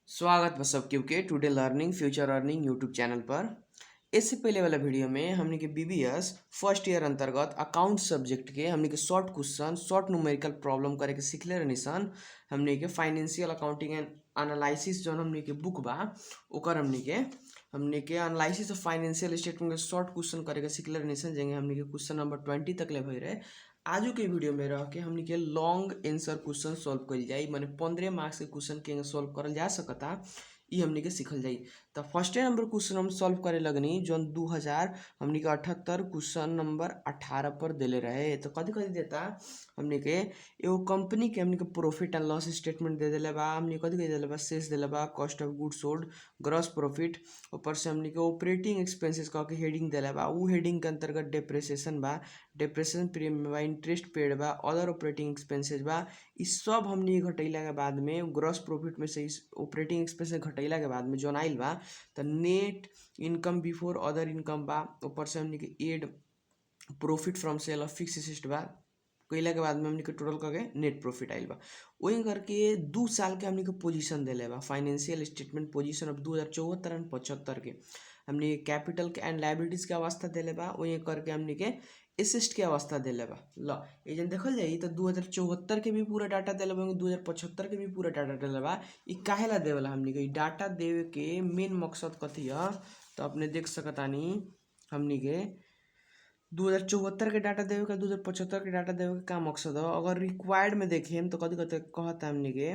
स्वागत बा सबके के today learning future earning YouTube channel पर। इससे पहले वाला वीडियो में हमने के बीबीएस फर्स्ट ईयर अंतर्गत अकाउंट सब्जेक्ट के हमने के short question short numerical problem करे के सीखले रहनी सन। हमने के फाइनेंशियल अकाउंटिंग एंड एनालिसिस जो हमने के बुक बा ओकर हमने के एनालिसिस ऑफ फाइनेंशियल स्टेटमेंट के शॉर्ट क्वेश्चन करे के सीखले रहनी सन। जेंगे हमने के क्वेश्चन नंबर 20 तक ले भई रहे। आजू के वीडियो में रह के हमने के लॉन्ग आंसर क्वेश्चन सॉल्व करी जाई, माने 15 मार्क्स के क्वेश्चन के सॉल्व करल जा सकता। ई हमने के सीखल जाई। तो फर्स्ट नंबर क्वेश्चन हम सॉल्व करे लगनी जो 2000 हमने के 78 क्वेश्चन नंबर 18 पर देले रहे। तो कथी कथी देता हमने के एगो कंपनी के हमने के प्रॉफिट एंड लॉस स्टेटमेंट दे देले बा। हमने कथी कथी देले बा, शेष देले बा, cost of goods sold, gross profit, ऊपर से हमने के ऑपरेटिंग एक्सपेंसेस कह के हेडिंग देले बा। उ हेडिंग के अंतर्गत डेप्रिसिएशन बा, डेप्रिसिएशन प्रीमियम बा, इंटरेस्ट पेड बा, अदर ऑपरेटिंग एक्सपेंसेस बा। ई सब हमने घटैला के बाद में ग्रॉस प्रॉफिट में से ऑपरेटिंग एक्सपेंसेस घटैला के बाद में जौन आइल बा तो net income before other income बा। ऊपर से हमने के add profit from sale of fix asset बा कैला के बाद में हमने के टोटल करके नेट प्रॉफिट आइल बा। वही करके 2 साल के हमने के पोजीशन देले बा, financial statement position of 2074 and 75 के हमने कैपिटल के एंड लायबिलिटीज के अवस्था देले बा। वही करके हमने के एसेट के अवस्था देले बा। ल एजन देखल जाई तो 2074 के भी पूरा डाटा देले बा, 2075 के भी पूरा डाटा देले बा। ई काहेला देवेला हमने के डाटा देवे के मेन मकसद कथी है तो अपने देख सकतानी। हमने के 2074 के डाटा देवे का 2075 के डाटा देवे का मकसद है। अगर रिक्वायर्ड में देखें तो कथी कथी कहता हमने के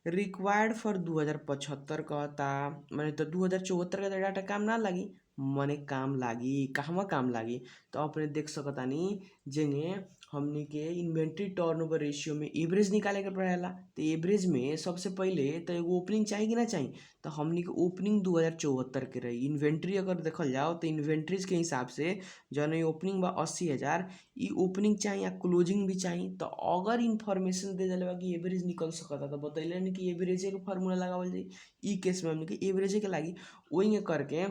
रिक्वायर्ड फॉर 2075 कहता, माने तो 2074 का डाटा काम ना लगी, मने काम लागी। कहवा काम लागी तो अपने देख सकतानी जेंगे हमने के इन्वेंट्री टर्नओवर रेशियो में एवरेज निकाले के पड़ेला। तो एवरेज में सबसे पहले तो एगो ओपनिंग चाहिए कि ना चाहिए, तो हमने के ओपनिंग 2074 के रही। इन्वेंट्री अगर देखल जाओ तो इन्वेंट्रीज के हिसाब से जौन ओपनिंग बा 80,000, ई ओपनिंग चाहिए या क्लोजिंग भी चाहिए। तो अगर इन्फॉर्मेशन दे दिले बा कि एवरेज निकल सकता तो बतैले नहीं कि एवरेजे के फार्मूला लगावल जाई। ई केस में हमने के एवरेजे के लागी। वही करके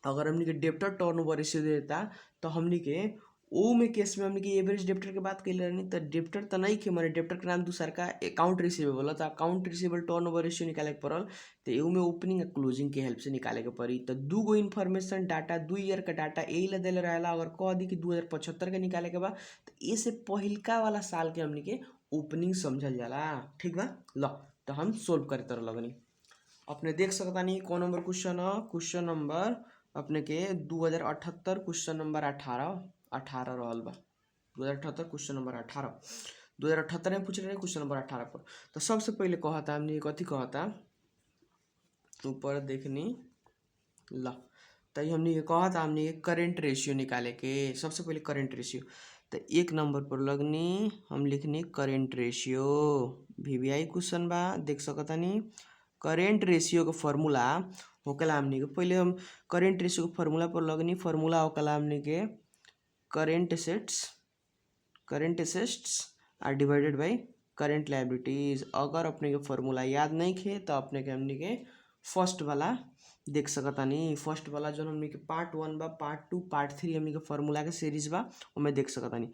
अगर हमने के डेप्टर टर्नओवर रेशियो देता तो हमने के ओ में केस में हमने की एवरेज डेप्टर के बात कैले रहनी। तो डेप्टर तो नहीं खे, माने डेप्टर के नाम दूसर का अकाउंट रिसीवेबल है। तो अकाउंट रिसीवेबल टर्नओवर रेशियो निकाले के पड़ल। तो एहू में ओपनिंग और क्लोजिंग के हेल्प से निकाले के पड़ी। तो दूगो इन्फॉर्मेशन डाटा 2 ईयर का डाटा यही ला देले रहेला। अगर कह दी कि 2075 के निकाले के बाद तो ए से पहिलका वाला साल के हमने के ओपनिंग समझल जाला। ठीक बा। ल तो हम सोल्व करे तरह लगनी। अपने देख सकता नहीं कौन नंबर क्वेश्चन है, क्वेश्चन नंबर अपने के 2078 क्वेश्चन नंबर 18 रहल बा। 2078 क्वेश्चन नंबर 18 2078 में पूछ रहे क्वेश्चन नंबर 18 पर। तो सबसे पहले कहता हमने कथी कहता ऊपर देखनी ला। तो हमने कहता हमने करेंट रेशियो निकाले के। सबसे पहले करेंट रेशियो तो 1 नंबर पर लगनी हम लिखनी करेंट रेशियो। वीवीआई क्वेश्चन बा देख सकतानी। करेंट रेशियो का फॉर्मूला होकला हमने के पहले हम करेंट रेशियो का फॉर्मूला पर लगनी। फॉर्मूला होकला हमने के current assets are divided by current liabilities. अगर अपने के फॉर्मूला याद नहीं खे तो अपने के हमने के फर्स्ट वाला देख सकतानी। फर्स्ट वाला जो हमने के पार्ट 1 बा, पार्ट 2, पार्ट 3 हमने के फॉर्मूला के सीरीज बा उमें देख सकतानी।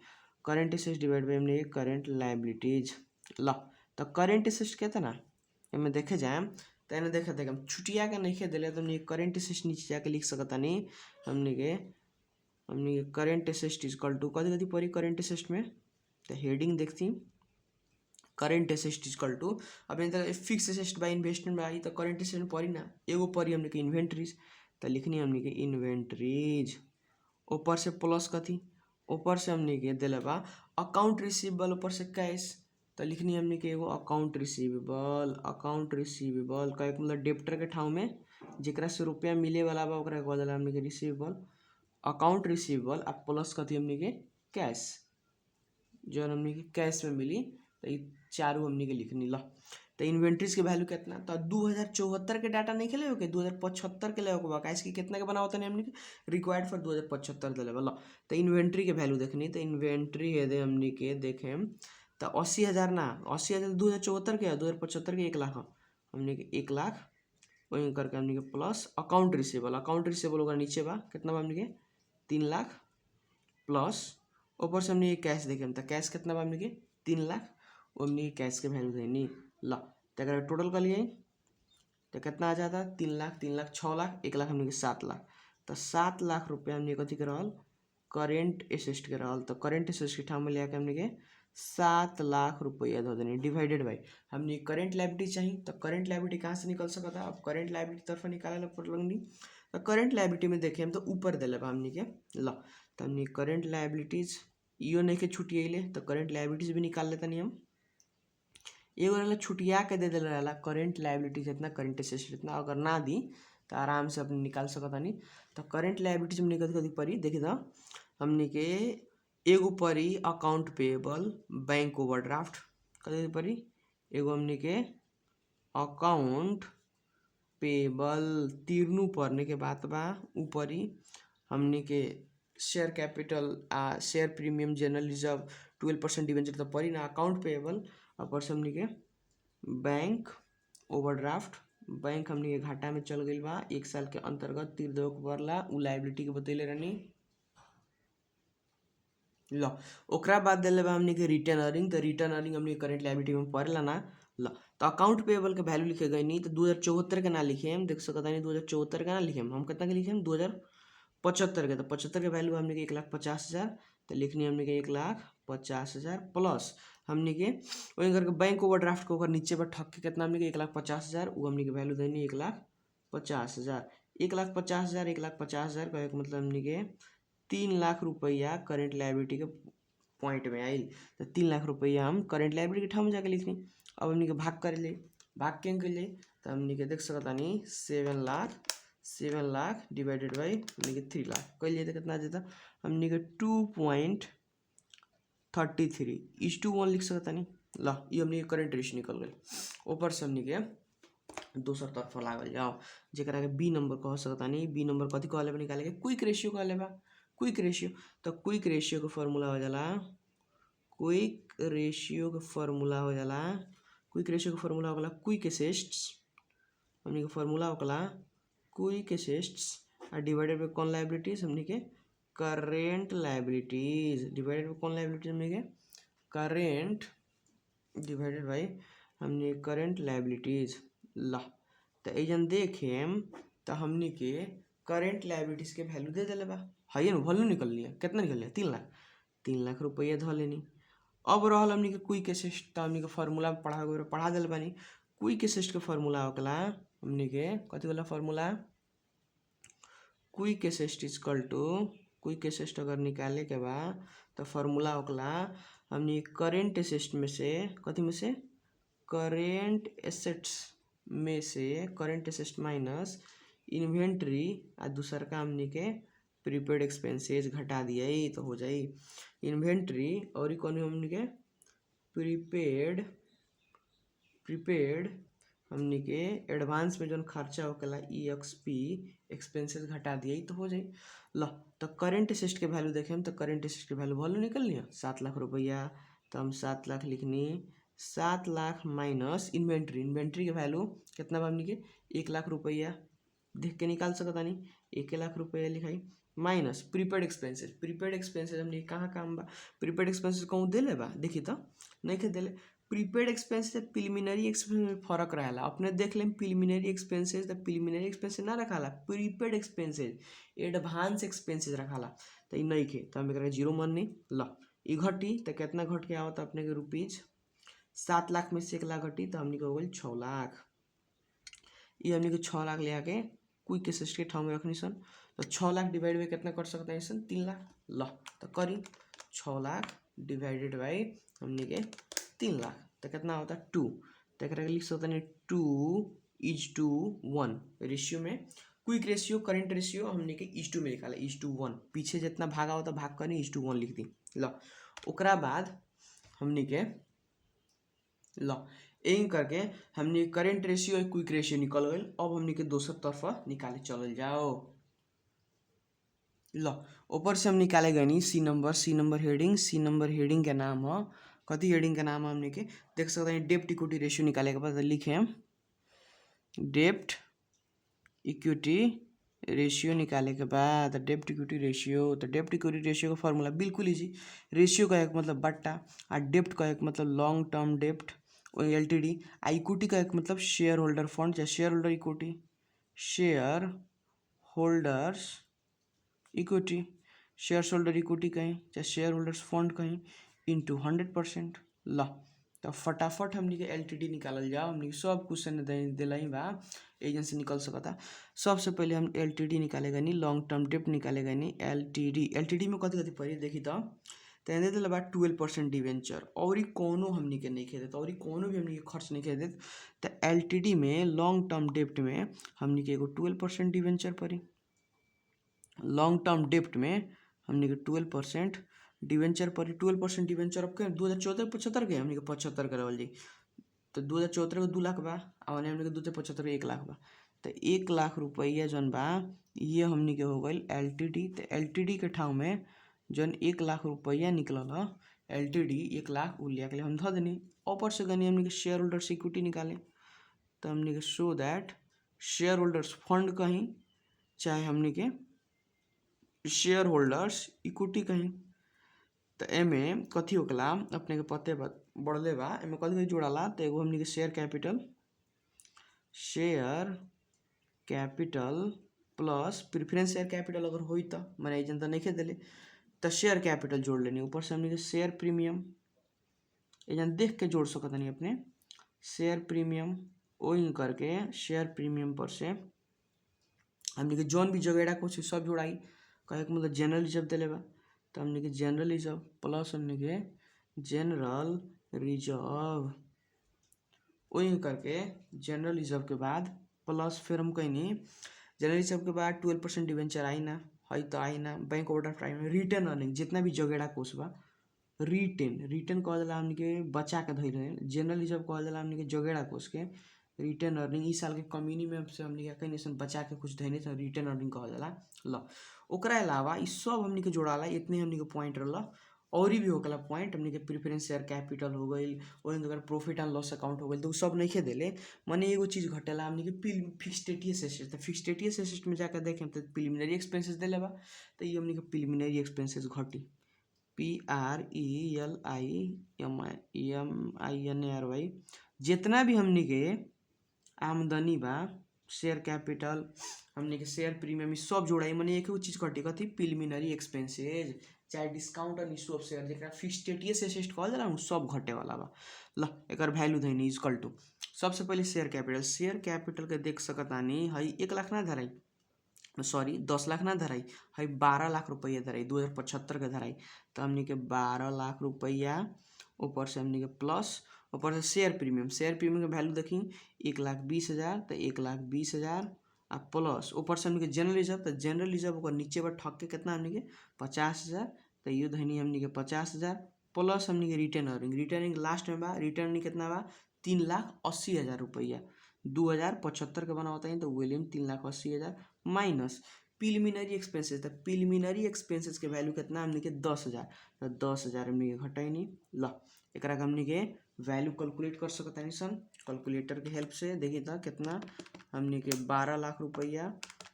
करेंट एसेट्स डिवाइड बाय हमने करेंट लायबिलिटीज। ला तो करेंट एसेट्स कितना इनमें देखे जाए तो इन्हें देखे देखे हम छुटिया के नहीं दिले तो हमने करेंट एसेट्स नीचे जाके लिख सकतानी। हमने के करेंट एसेट्स इक्वल टू कथी कथी पड़ी करेंट एसेट्स में तो हेडिंग देखती करेंट एसेट्स इक्वल टू अब fix assets by investment by तो करेंट एसेट्स पड़ी ना एगो पड़ी हमने के इन्वेंट्रीज। तो लिखनी हमने के इन्वेंट्रीज ऊपर से प्लस कथी ऊपर से हमने के दिले बा अकाउंट रिसीवेबल ऊपर से कैश। तो लिखनी हमने के एगो अकाउंट रिसीवेबल का एक मतलब डेप्टर के ठाव में जेकरा से रुपया मिले वाला बा ओकरा कह देला हमने के रिसीवेबल। अकाउंट रिसीवेबल आ प्लस कथी हमने के कैश जो हमने के कैश में मिली। तो ये चारों हमने के लिखनी ला। तो इन्वेंट्रीज के वैल्यू कितना तो 2074 के डाटा नहीं खेले के 2075 के ले कैश की कितना के बना होता नहीं हमने के रिक्वायर्ड फॉर 2075 दिले वाला। तो इन्वेंट्री के वैल्यू देखनी तो इन्वेंट्री है दे हमने के देखें तो 80,000 ना 80,000 2074 के 2075 के 1 लाख हमने के 1 लाख। वही करके हमने के प्लस अकाउंट रिसीवेबल होगा नीचे बा कितना बा हमने के 3 लाख प्लस ऊपर से हमने ये कैश देखे तो कैश कितना बा हमने के 3 लाख। हमने कैश के वैल्यू देनी ला तो अगर टोटल कर लिए तो कितना आ जाता 3 लाख 3 लाख 6 लाख 1 लाख हमने के 7 लाख। तो 7 लाख रुपया हमने कथी के रहल करेंट एसेट के रहल। तो करेंट एसेट के ठाम में लिया के हमने के 7 लाख रुपया धो देनी डिवाइडेड बाई हमने करेंट लायबिलिटी चाहिए। तो करेंट लायबिलिटी कहाँ से निकल सकता है, अब करेंट लायबिलिटी तरफ निकाले पड़लनी। तो करेंट लायबिलिटी में देखिए हम तो ऊपर दिले बा हमने के ला। तो हमने करेंट लायबिलिटीज इो नहीं के छुटियले तो करेंट लायबिलिटीज भी निकाल लेता नहीं हम। एगो रहला छुटिया के दे दिल रहला करेंट लायबिलिटीज इतना करेंट एसेट इतना, अगर ना दी तो आराम से अपने निकाल सकता नहीं। तो करेंट लायबिलिटीज में कथी कथी पड़ी देखिए तो हमने के एगो पड़ी अकाउंट पेएबल बैंक ओवरड्राफ्ट, कथी पड़ी एगो हमने के अकाउंट पेएबल तीरनू पड़ने के बात बा ऊपरी हमने के share capital share premium general reserve 12% debenture तो पड़ी ना अकाउंट पेएबल। ऊपर से हमने के बैंक ओवरड्राफ्ट बैंक हमने के घाटा में चल गई बा 1 साल के अंतर्गत तीर देवे के पड़ला उ लायबिलिटी के बतैले रहनी। लो ओकरा बाद दिले बा हमने के रिटर्न अर्निंग। तो रिटर्न अर्निंग हमने करेंट लायबिलिटी में पड़ेला ना। लो तो अकाउंट पेएबल के वैल्यू लिखे गई नहीं तो 2074 के ना लिखे हम देख सकता नहीं 2074 का ना लिखे हम कितना के लिखे हम 2075 के। तो 75 के वैल्यू हमने के 1,50,000 तो लिखनी हमने के 1,50,000 प्लस हमने के वही करके बैंक ओवरड्राफ्ट को नीचे पर ठक के कितना हमने के 1,50,000 वो हमने के वैल्यू देनी 1,50,000 1,50,000 1,50,000 का एक मतलब हमने के 3 लाख रुपया करेंट लायबिलिटी के पॉइंट में आई। तो 3 लाख रुपया हम करेंट लायबिलिटी के ठाम में जाके लिखनी। अब हमने के भाग कर ले भाग क्या कर ले तो हमने के देख सकता नहीं 7 लाख डिवाइडेड बाई हमने के 3 लाख कर लिए तो कितना आ जाता हमने के 2.33:1 लिख सकता नहीं। ला ये हमने करेंट रेशियो निकल गई। ऊपर से हमने के दोसर तरफ लागल जाओ जरा के बी नंबर कह सकता नहीं। बी नंबर कथी कहले निकाले के क्विक रेशियो कहले बा क्विक रेशियो। तो क्विक रेशियो के फॉर्मूला हो जाला क्विक रेशियो के फॉर्मूला हो जाला क्विक रेशियो के फॉर्मूला होगा क्विक एसेट्स हमने के फॉर्मूला होगा क्विक एसेट्स डिवाइडेड बाई कौन लायबिलिटीज हमने के करेंट लायबिलिटीज डिवाइडेड बाई कौन लायबिलिटीज हमने के करेंट डिवाइडेड बाई हमने करेंट लायबिलिटीज। ला तो एजन देखेम तो हमने के करेंट लायबिलिटीज के वैल्यू दे दिले बा है ना वैल्यू निकल लिया कितना निकल लिया 3 लाख रुपया धो लेनी। अब रहल हमने के क्विक एसेट तो हमने के फॉर्मूला पढ़ा दिल बानी। क्विक एसेट के फॉर्मूला होकला हमने के कथी वाला formula quick asset equal to quick asset अगर निकाले के बा तो फॉर्मूला होकला हमने करेंट एसेट में से कथी में से करेंट एसेट्स में से करेंट एसेट माइनस इन्वेंट्री आ दूसर का हमने के प्रीपेड एक्सपेंसेस घटा दिया तो हो जाई इन्वेंट्री और कौन हमने के प्रीपेड हमने के एडवांस में जो खर्चा होकला EXP एक्सपेंसेस घटा दिया तो हो जाई। लो तो करेंट एसेट के वैल्यू देखें तो करेंट एसेट के वैल्यू निकल लिया 7 लाख रुपया। तो हम 7 लाख लिखनी 7 लाख माइनस इन्वेंट्री के वैल्यू कितना बा हमने के 1 लाख रुपया देख के निकाल सकता नहीं 1 लाख रुपया लिखाई माइनस प्रीपेड एक्सपेंसेस हमने कहाँ काम बा प्रीपेड एक्सपेंसेस कहूँ दिले बा देखिए तो नहीं के दिले प्रीपेड एक्सपेंसेस प्रिलिमिनरी एक्सपेंसेस में फर्क रहेला अपने देख लें प्रिलिमिनरी एक्सपेंसेस तो प्रिलिमिनरी एक्सपेंसेस ना रखाला प्रीपेड एक्सपेंसेस एडवांस एक्सपेंसेस रखाला तो ये नहीं के तो हम एक जीरो मन नहीं ला ये घटी तो कितना घट के आवता अपने के रुपीज 7 लाख में से 1 लाख घटी तो हमने के हो गई 6 लाख। ये हमने के 6 लाख ले आके क्विक एसेट के ठाव में रखनी सन। तो 6 लाख डिवाइड बाई कितना कर सकते हैं सन 3 लाख ला तो करी 6 लाख डिवाइडेड बाई हमने के 3 लाख तो कितना होता है 2 तो एक लिख सकते हैं 2:1 रेशियो में क्विक रेशियो करेंट रेशियो हमने के 1:2 में निकाला 1:1 पीछे जितना भागा होता भाग करनी 1:1 लिख दी लो। ओकरा बाद हमने के लो एम करके हमने करेंट रेशियो और क्विक रेशियो निकल गई। अब हमने के दोसर तरफ निकाले चल जाओ लो ऊपर से हम निकाले गए सी नंबर हेडिंग के नाम है कथी हेडिंग के नाम है हमने के देख सकते हैं डेप्ट इक्विटी रेशियो निकाले के बाद लिखे हम डेप्ट इक्विटी रेशियो निकाले के बाद डेप्ट इक्विटी रेशियो तो डेप्ट इक्विटी रेशियो का फॉर्मूला बिल्कुल इजी रेशियो का एक मतलब बट्टा और डेप्ट का एक मतलब लॉन्ग टर्म डेप्ट LTD। इक्विटी का एक मतलब शेयर होल्डर फंड या share holder equity, share holders equity, share holder equity कहीं चाहे शेयर होल्डर्स फंड कहीं इंटू 100%। ला तो फटाफट हमनी के LTD निकालल जाओ। हमनी के सब क्वेश्चन दिलाई बा एजेंट से निकल सकता। सबसे पहले हम LTD निकालेगा नहीं, लॉन्ग टर्म डेप्ट निकालेगा नहीं। LTD में कथी कथी पड़ी देखी तो दे दिल बा 12% डिवेंचर और ही कोनो हमनी के नहीं खेदे और ही कोनो भी हमनी के खर्च नहीं खेदे। तो LTD में लॉन्ग टर्म डेप्ट में हमनी के एगो 12% डिवेंचर पड़ी। लॉन्ग टर्म डेप्ट में हमने के 12% डिवेंचर पर 12% डिवेंचर अब के 2014-75 के हमने के 75 करवल जी। तो 2014 को 2 लाख बा और हमने के 2075 1 लाख बा। तो 1 लाख रुपया जौन बा ये हमने के हो गई LTD। तो LTD के ठाव में जौन 1 लाख रुपया निकलल LTD 1 लाख उ लिया के लिए हम धो देनी। ऊपर से गनी हमने के शेयर होल्डर्स इक्विटी निकाले। तो हमने के show that share holders fund कहीं चाहे हमने के शेयर होल्डर्स इक्विटी कहीं। तो एमे कथी होकला अपने के पते बढ़ले बा। एमे कथी कथी जोड़ाला तो एगो हमनी के share capital plus preference share capital अगर होई तो मैंने एजेंट नहीं खे दिले तो शेयर कैपिटल जोड़ लेनी। ऊपर से हमनी के शेयर प्रीमियम एजेंट देख के जोड़ सकत नहीं अपने शेयर प्रीमियम ओइन करके शेयर प्रीमियम पर से हमनी के जौन भी जगेड़ा कुछ सब जोड़ाई। कहे के मतलब जनरल रिजर्व दिले बा तो हमने के जनरल रिजर्व प्लस हमने के जनरल रिजर्व वही करके जनरल रिजर्व के बाद प्लस फिर हम कहीं जनरल रिजर्व के बाद 12% डिवेंचर आई ना है तो आई ना। Bank order prime return earning जितना भी जगेड़ा कोर्स बा रिटर्न कह दिला हमने के बचा के धइल रहे। जनरल रिजर्व कह दिला हमने के जगेड़ा कोर्स के रिटर्न अर्निंग इस साल के कम्युनी में से हमने के कहीं ऐसा बचा के कुछ धइने तो रिटर्न अर्निंग कह दिला। ल ओकरा अलावा ई सब हमनी के जोड़ाला इतने हमनी के पॉइंट रहला और भी होकला पॉइंट हमनी के प्रेफरेंस शेयर कैपिटल हो गई और अगर प्रॉफिट एंड लॉस अकाउंट हो गई तो सब नहीं खे देले। माने एगो चीज घटेला हमनी के फिक्स्ड टीएस एसेट। तो फिक्स्ड टीएस एसेट में जाकर देखें तो प्रिलिमिनरी एक्सपेंसेस देले बा तो ये हमनी के प्रिलिमिनरी एक्सपेंसेस घटी PRELIMINARY जितना भी हमनी के आमदनी बा शेयर कैपिटल हमने के शेयर प्रीमियम सब जोड़ाई। मैंने एक चीज घटी कथी प्रिलिमिनरी एक्सपेंसेज चाहे डिस्काउंट और इशू ऑफ शेयर जेकरा फिक्स्ड टीएस एसेट कहल जाला सब घटे वाला बा। ल एकर वैल्यू धइनी इक्वल टू सबसे पहले शेयर कैपिटल के देख सकतानी हई 1 लाख ना धराई सॉरी 10 लाख ना धराई हई 12 लाख रुपया धराई 2075 के धराई। तो हमने के 12 लाख रुपया ऊपर से हमने के प्लस ऊपर से शेयर प्रीमियम के वैल्यू देखी 1,20,000 तो 1,20,000 आ प्लस ऊपर से हमने के जनरल रिजर्व तो जनरल रिजर्व ओकर नीचे पर ठक के कितना हमने के 50,000 तो ये धनी हमने के 50,000 प्लस हमने के रिटर्निंग लास्ट में बा रिटर्निंग कितना बा 3,80,000 रुपया 2075 के बना होता है तो विलियम 3,80,000 माइनस प्रिलिमिनरी एक्सपेंसेस। तो प्रिलिमिनरी एक्सपेंसेस के वैल्यू कितना हमने के 10,000 तो 10,000 हमने के घटाई ल एकरा के हमने के वैल्यू कैलकुलेट कर सकता नहीं सन कैलकुलेटर के हेल्प से। देखिए तो कितना हमने के 12 लाख रुपया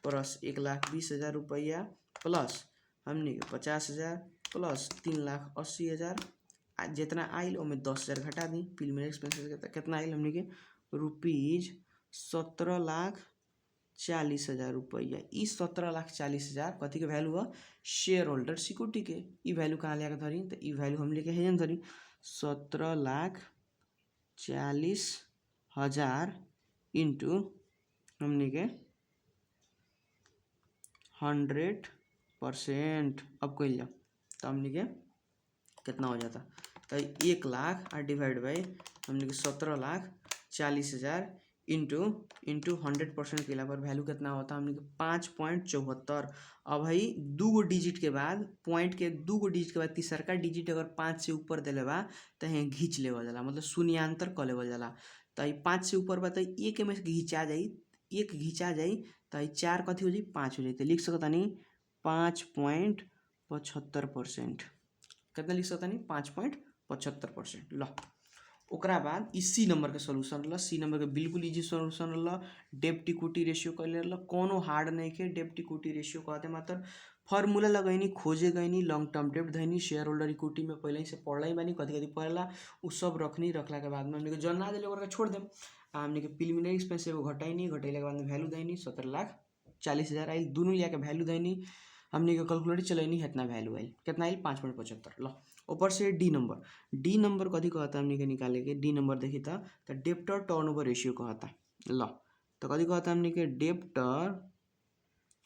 प्लस 1,20,000 रुपया प्लस हमने के 50,000 प्लस 3,80,000 जितना आयल उनमें 10,000 घटा दी। प्रिलिमिनरी एक्सपेंसेस कितना आयल हमने के रुपीज 17,40,000 रुपया। इस 17,40,000 कथी के वैल्यू है शेयर होल्डर सिक्योरिटी के। ई वैल्यू कहाँ लिया धरी तो ई वैल्यू हम लेके है धरी 17,40,000 इंटू हमने के 100%। अब कह लिया तो हमने के कितना हो जाता तो 1 लाख और डिवाइड बाई हमने के 17,40,000 इंटू 100% के पर वैल्यू कितना होता हमने के 5.74। अब भाई 2 डिजिट के बाद पॉइंट के 2 डिजिट के बाद तीसरा डिजिट अगर 5 से ऊपर दिले बा तो यहाँ घींच लेवल जाला मतलब शून्यांतर क लेवल जाला। तो 5 से ऊपर बा तो एक में घिंचा जाई एक घिंचा जाई तो 4 कथी हो जाई 5 हो जाई। तो लिख सकता नहीं 5.75% कितना लिख सकता नहीं 5.75%। लो ओकरा बाद सी नंबर के सोल्यूशन रहा सी नंबर के बिल्कुल इजी सोल्यूशन रहा डेप्ट इक्विटी रेशियो कहले रहा कोनो हार्ड नहीं के डेप्ट इक्विटी रेशियो कहते मात्र फॉर्मूला लगैनी, खोजे गईनी, लॉन्ग टर्म डेब्ट धैनी, शेयर होल्डर इक्विटी में पहले ही से पढ़ल ही बानी कथी कथी पड़ेला उ सब रखनी। रखला के बाद में हमने के जन ना दिले ओकरा के छोड़ देम। हमने के प्रीलिमिनरी एक्सपेंस एगो घटाइनी, घटैला के बाद में वैल्यू धैनी 17,40,000 आइल। दुनू लिया के वैल्यू धैनी, हमने के कैलकुलेटर चलैनी, इतना वैल्यू आइल, कितना आइल 5.75। लो ऊपर से डी नंबर कथी कहता हमने के निकाले के, डी नंबर देखी तो डेब्टर टर्नओवर रेशियो कहता। लो तो कथी कहता हमने के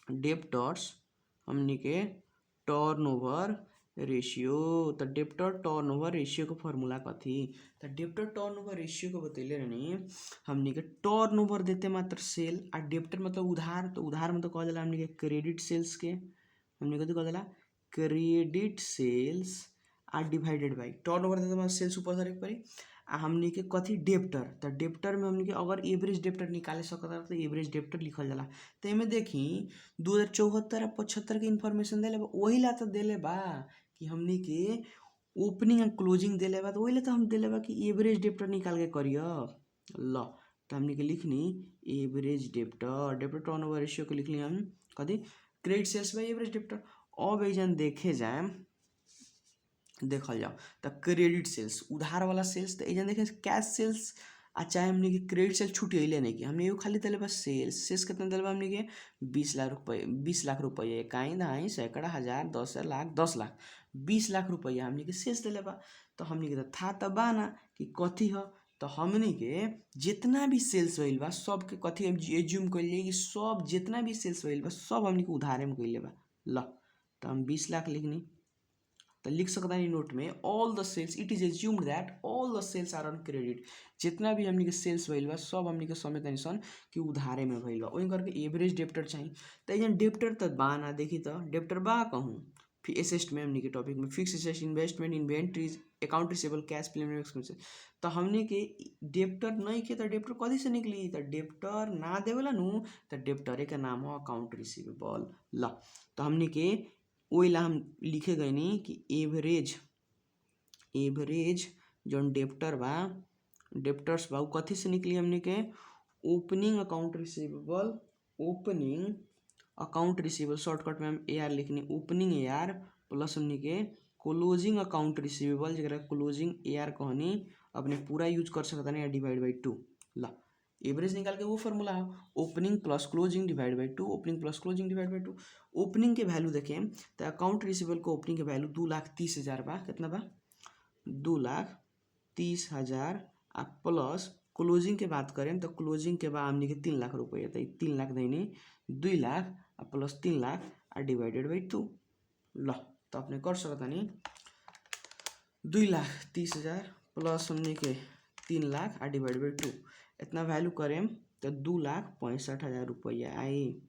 डेब्टर्स हमने के टर्नओवर रेशियो। तो डेब्टर टर्नओवर रेशियो का फॉर्मूला कथी, तो डेब्टर टर्नओवर रेशियो को बतैले रहनी हमने के टर्नओवर देते मात्र सेल आ डेब्टर मतलब उधार। तो उधार मतलब कह जाला हमने के क्रेडिट सेल्स के, हमने कथी कह जाला क्रेडिट सेल्स आ डिवाइडेड बाई टर्नओवर देते मात्र सेल्स ऊपर धरे के पड़ी आ हमने के कथी डेब्टर। तो डेब्टर में हमने के अगर एवरेज डेब्टर निकाले सकता तो एवरेज डेब्टर लिखल जाला। तो एमे देखी 2074 और 75 के इन्फॉर्मेशन देले बा, वही ला तो देले बा कि हमने के ओपनिंग एंड क्लोजिंग देले बा, तो वही ला तो हम देले बा कि एवरेज डेब्टर निकाल के करियो। ल तो हमने के लिखनी एवरेज डेब्टर टर्नओवर रेशियो को लिखली हम कथी credit sales by average debtor. अब एजन देखे जाए देखल जाओ तो क्रेडिट सेल्स उधार वाला सेल्स, तो एजन देखे कैश सेल्स आ चाहे हमने के क्रेडिट सेल्स छूट अले नहीं कि हमने एगो खाली दिले बा सेल्स कितना दिले बा हमने के 20 लाख रुपये इकाई दहाई सैकड़ा हज़ार 10 लाख 10 लाख 20 लाख रुपया हमने के सेल्स दिले बा। तो हमने के था तो बा ना कि कथी ह, तो हमने के जितना भी सेल्स होइल बा सब के कथी एज्यूम कर लिए कि सब जितना भी सेल्स होइल बा सब हमने के उधारे में कइले बा। ल तो हम 20 लाख लिखनी, तो लिख सकता है नोट में all the sales it is assumed that all the sales are on credit. जितना भी हमने के सेल्स भइल बा सब हमने के समय तनी सन कि उधारे में भइल बा, वही करके एवरेज डेब्टर चाहिए। तो एजन डेब्टर तो बा ना, देखी तो डेब्टर बा कहूँ फिर एसेस्ट में हमने के टॉपिक में fix assets investment inventories account receivable cash premium expenses. तो हमने के डेब्टर नहीं के तो डेब्टर कथी से निकली, तो डेब्टर ना देवेला नु तो डेब्टरे के नाम हो अकाउंट रिसीवेबल। ला तो हमने के ओइला हम लिखे गए नी कि एवरेज जौन डेब्टर बा डेब्टर्स बा कथी से निकली हमने के ओपनिंग अकाउंट रिसीवेबल शॉर्टकट में हम AR लिखनी ओपनिंग AR प्लस हमने के क्लोजिंग अकाउंट रिसीवेबल जरा क्लोजिंग AR कहनी अपने पूरा यूज कर सकता नहीं डिवाइड बाई 2। ला एवरेज निकाल के वो फॉर्मूला है opening plus closing divide by 2, opening plus closing divide by 2। Opening के वैल्यू देखें तो अकाउंट रिसीवेबल को ओपनिंग के वैल्यू 2,30,000 बा, कितना बा 2,30,000 आ प्लस क्लोजिंग के बात करें तो क्लोजिंग के बाद हमने के 3 लाख रुपये तो 3 लाख देनी 2 लाख आ प्लस 3 लाख आ डिवाइडेड बाई 2। लो तो अपने कर सकता नहीं 2,30,000 प्लस हमने के 3 लाख आ डिवाइड बाई 2 इतना वैल्यू करें तो 2,65,000 रुपया आई।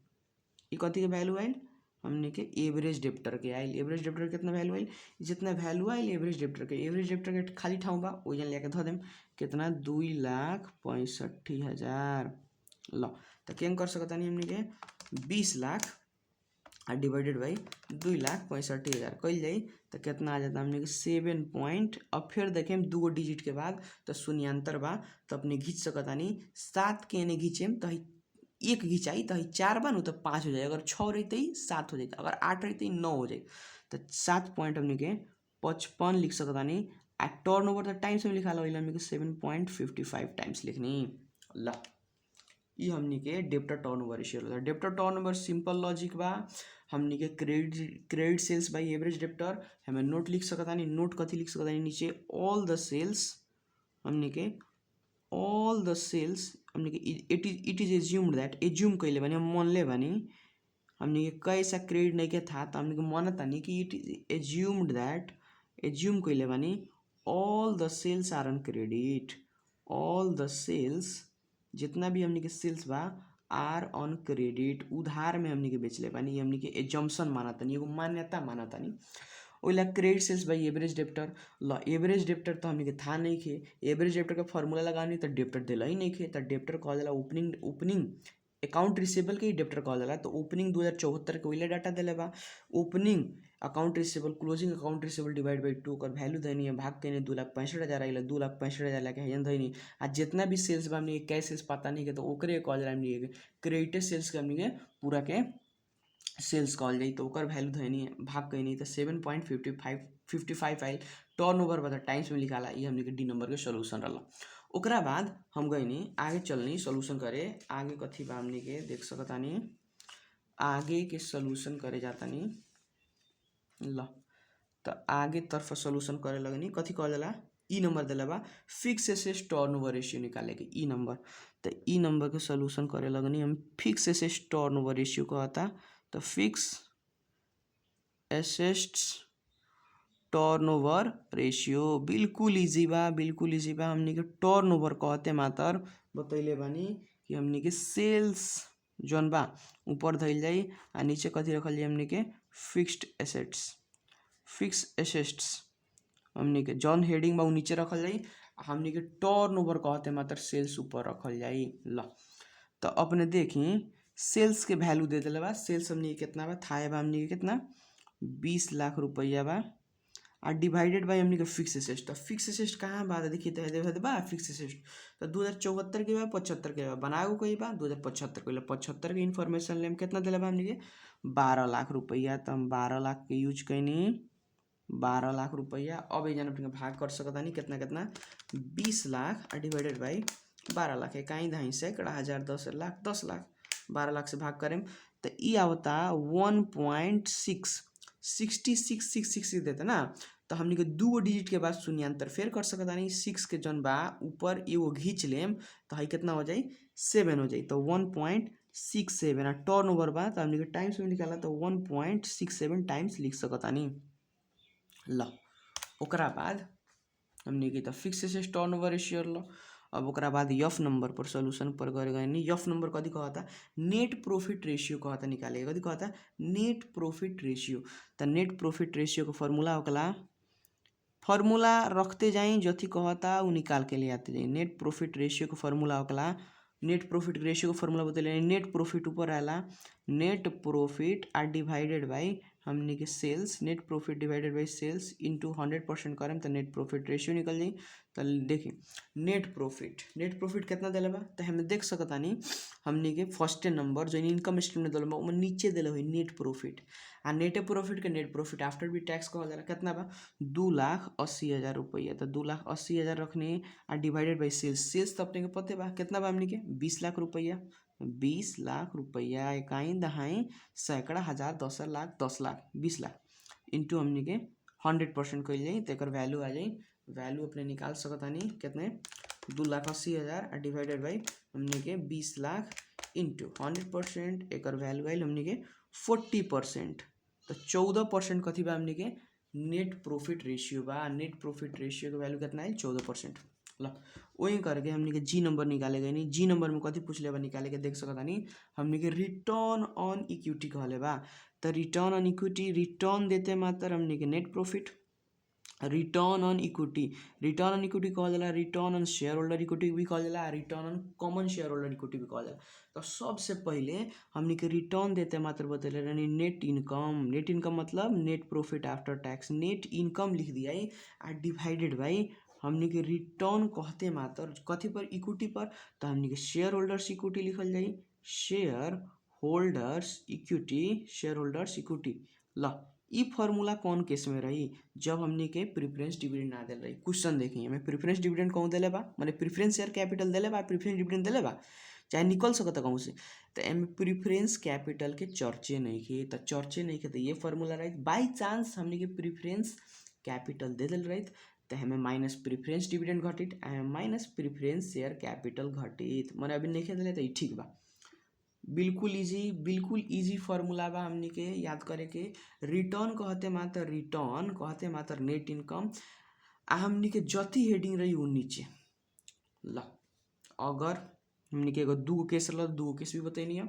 ये कथी के वैल्यू आयल हमने के एवरेज डेब्टर के आयल। एवरेज डेब्टर कितना वैल्यू आयल, जितना वैल्यू आयल एवरेज डेब्टर के खाली ठाव बा वही लेके धो देम कितना 2,65,000। लो तो क्या कर सकता नहीं हमने के 20 लाख आ डिवाइडेड बाई 2,65,000 कल जाई तो कितना आ जाता हमने के 7 पॉइंट। अब फिर देखें 2 डिजिट के बाद तो शून्यांतर बा तो अपने घींच सकता नहीं 7 के एने घींचेम तो 1 घिंचाई तो 4 बा तो 5 हो जाए, अगर 6 रहते ही 7 हो जाए, अगर 8 रहते ही 9 हो जाए। तो 7 पॉइंट हमने के 55 लिख सकता नहीं आ टर्न ओवर द टाइम्स में लिखा लो हमने के 7.55 टाइम्स लिखनी। ला ये हमने के debtor turnover ratio. Debtor turnover simple logic बा हमने के credit sales by average debtor हमें नोट लिख सकता नहीं, नोट कथी लिख सकता नहीं नीचे ऑल द सेल्स हमने के it is assumed that assume कैले बानी हम मन ले बानी हमने के कैसा क्रेडिट नहीं के था तो हमने के मन तानी कि it is assumed that assume कैले बानी all the sales are on credit, all the sales जितना भी हमने के सेल्स बा आर ऑन क्रेडिट उधार में हमने के बेचले बानी, हमने के एजम्पशन माना तानी एगो मान्यता माना तानी ओला credit sales by average debtor. ल एवरेज डेब्टर तो हमने के था नहीं खे, एवरेज डेब्टर का फॉर्मूला लगानी तो डेब्टर दिला ही नहीं खे तो डेब्टर कह जाला ओपनिंग अकाउंट रिसीवेबल के ही डेब्टर कह जाला। तो ओपनिंग 2074 के वही डाटा दिले बा opening account receivable closing account receivable divide by 2 कर वैल्यू देनी है भाग के 2,65,000 आइला 2,65,000 लाके हजन धनी आ जितना भी सेल्स बा हमने कैश सेल्स पता नहीं के तो ओकरे कह जाला हमने क्रेडिट सेल्स के हमने पूरा के सेल्स कहल जाई तो ओकर वैल्यू धैनी भाग कैनी तो 7.55 आइल। टर्न ओवर बता टाइम्स में लिखाला, ये हमने के डी नंबर के सोल्यूशन रहा। ओकरा बाद हम गईनी आगे चलनी सोल्यूशन करे। आगे कथी बा हमने के देख सकतानी, आगे के सोल्यूशन करे जातानी ल। तो आगे तरफ सोल्यूशन करे लगनी, कथी कहल जाला ई नंबर दिला बा fix asset turn over ratio निकाले के ई नंबर। तो ई नंबर के सोल्यूशन करे लगनी हम। Fix asset turn over ratio कहता तो fix assets turn over ratio बिल्कुल इजी बा, बिल्कुल इजी बा। हमनी के टर्न ओवर कहते मात्र बतैले बानी कि हमनी के सेल्स जौन बा ऊपर धइल जाई आ नीचे कथी रखल जाई हमनी के फिक्स्ड एसेट्स। फिक्स एसेट्स हमनी के जौन हेडिंग बा उ नीचे रखल जाई, हमनी के टर्न ओवर कहते मात्र सेल्स ऊपर रखल जाई ल। तो अपने देखी सेल्स के वैल्यू दे दिले बा। सेल्स हमनी के कितना बा थाहे बा हमनी के कितना 20 लाख रुपया बा आ डिवाइडेड बाई हमनी के फिक्स एसेट। तो फिक्स एसेट कहाँ बा देखिए तो बा फिक्स एसेट तो 2074 के बा 75 के बा बनाओ कोई बा 2075 के 75 के इन्फॉर्मेशन लेम कितना दिले बा हमनी के 12 लाख रुपया। तो हम 12 लाख के यूज कैनी 12 लाख रुपया। अब ये अपने भाग कर सकता नहीं कितना कितना 20 लाख डिवाइडेड बाई 12 लाख है कहीं धाई सैकड़ा हज़ार 10 लाख 10 लाख 12 लाख से भाग करें तो ये आवता 1.6666 देते ना। तो हमनी के 2 डिजिट के बाद शून्यांतर फेर कर सकता नहीं 6 के जौन बा ऊपर एगो घींच लेम तो है कितना हो जाई 7 हो जाई। तो 1.67 टर्न ओवर बा तो हमनी के टाइम्स में निकाला तो 1.67 टाइम्स लिख सकता नहीं ल। ओकरा बाद हमनी के तो fix asset turn over ratio ल। अब ओकरा बाद यफ नंबर पर सोल्यूशन पर करे गए नहीं। यफ नंबर कथी कहता नेट प्रॉफिट रेशियो कहता निकाले कथी कहता नेट प्रॉफिट रेशियो। तो नेट प्रॉफिट रेशियो का फॉर्मूला होकला फॉर्मूला रखते जाई जथी कहता वो निकाल के ले आते जाई। नेट प्रॉफिट रेशियो का फॉर्मूला होकला नेट प्रॉफिट रेशियो का फॉर्मूला बतले नेट प्रॉफिट ऊपर आला net profit are divided by हमनी के sales. Net profit divided by sales into 100% करें तो नेट प्रॉफिट रेशियो निकल जाई। तो देखिए नेट प्रॉफिट कितना दिले बा तो हमें देख सकता नहीं हमनी के फर्स्ट नंबर जो इनकम स्टेटमेंट दिले बा उमें नीचे दिले हुई नेट प्रॉफिट आ नेट प्रॉफिट के नेट प्रॉफिट आफ्टर भी टैक्स कहल जाला कितना बा 2,80,000 रुपया। तो 2,80,000 रखनी आ डिवाइडेड बाई सेल्स। सेल्स तो अपने के पते बा कितना बा हमनी के 20 लाख रुपया 20 लाख रुपया इकाई दहाई सैकड़ा हज़ार 10 लाख 10 लाख 20 लाख इंटू हमनी के 100% कइल जाई तो वैल्यू आ जाई। वैल्यू अपने निकाल सकता नहीं कितने 2,80,000 डिवाइडेड बाई हमनी के 20 लाख इंटू 100% एक वैल्यू आइल हमनी के 40%। तो 14% कथी बा हमनी के नेट प्रॉफिट रेशियो बा। नेट प्रॉफिट रेशियो के वैल्यू कितना है 14% ल। वही करके हमनी के जी नंबर निकाले गए नहीं। जी नंबर में कथी पूछले बा निकाले के देख सकता नहीं हमनी के रिटर्न ऑन इक्विटी कहले बा। तो रिटर्न ऑन इक्विटी रिटर्न देते मात्र हमनी के net profit return on equity कहल जाला return on share holder equity भी कहल जाला return on common share holder equity भी कहल जाला। तो सबसे पहले हमनी के रिटर्न देते मात्र बतैले रहनी नेट इनकम मतलब net profit after tax net income लिख दिया आ डिवाइडेड बाई हमनी के रिटर्न कहते मात्र कथी पर इक्विटी पर। तो हमनी के शेयर होल्डर्स इक्विटी लिखल जाई शेयर होल्डर्स इक्विटी ल। ई फॉर्मूला कौन केस में रही जब हमनी के प्रेफरेंस डिविडेंड ना दिल रही। क्वेश्चन देखिए हमें प्रेफरेंस डिविडेंड कौन दिले बा माने प्रेफरेंस शेयर कैपिटल दिले बा प्रेफरेंस डिविडेंड दिले बा चाहे निकल सकता कहूँ से। तो एम प्रेफरेंस कैपिटल के चर्चे नहीं खे तो तो ये फॉर्मूला रही बाई चांस हमनी के प्रेफरेंस कैपिटल दे दिल रही तो हमें माइनस प्रेफरेंस डिविडेंड घटित माइनस प्रेफरेंस शेयर कैपिटल घटित मैंने अभी नहीं दिले तो ठीक बा। बिल्कुल इजी फार्मूला बा हमनी के याद करे के। रिटर्न कहते मात्र नेट इनकम आ हमनी के जति हेडिंग रही वो नीचे ल। अगर हमनी के एगो दूगो केस रहा दूगो केस भी बतैनी है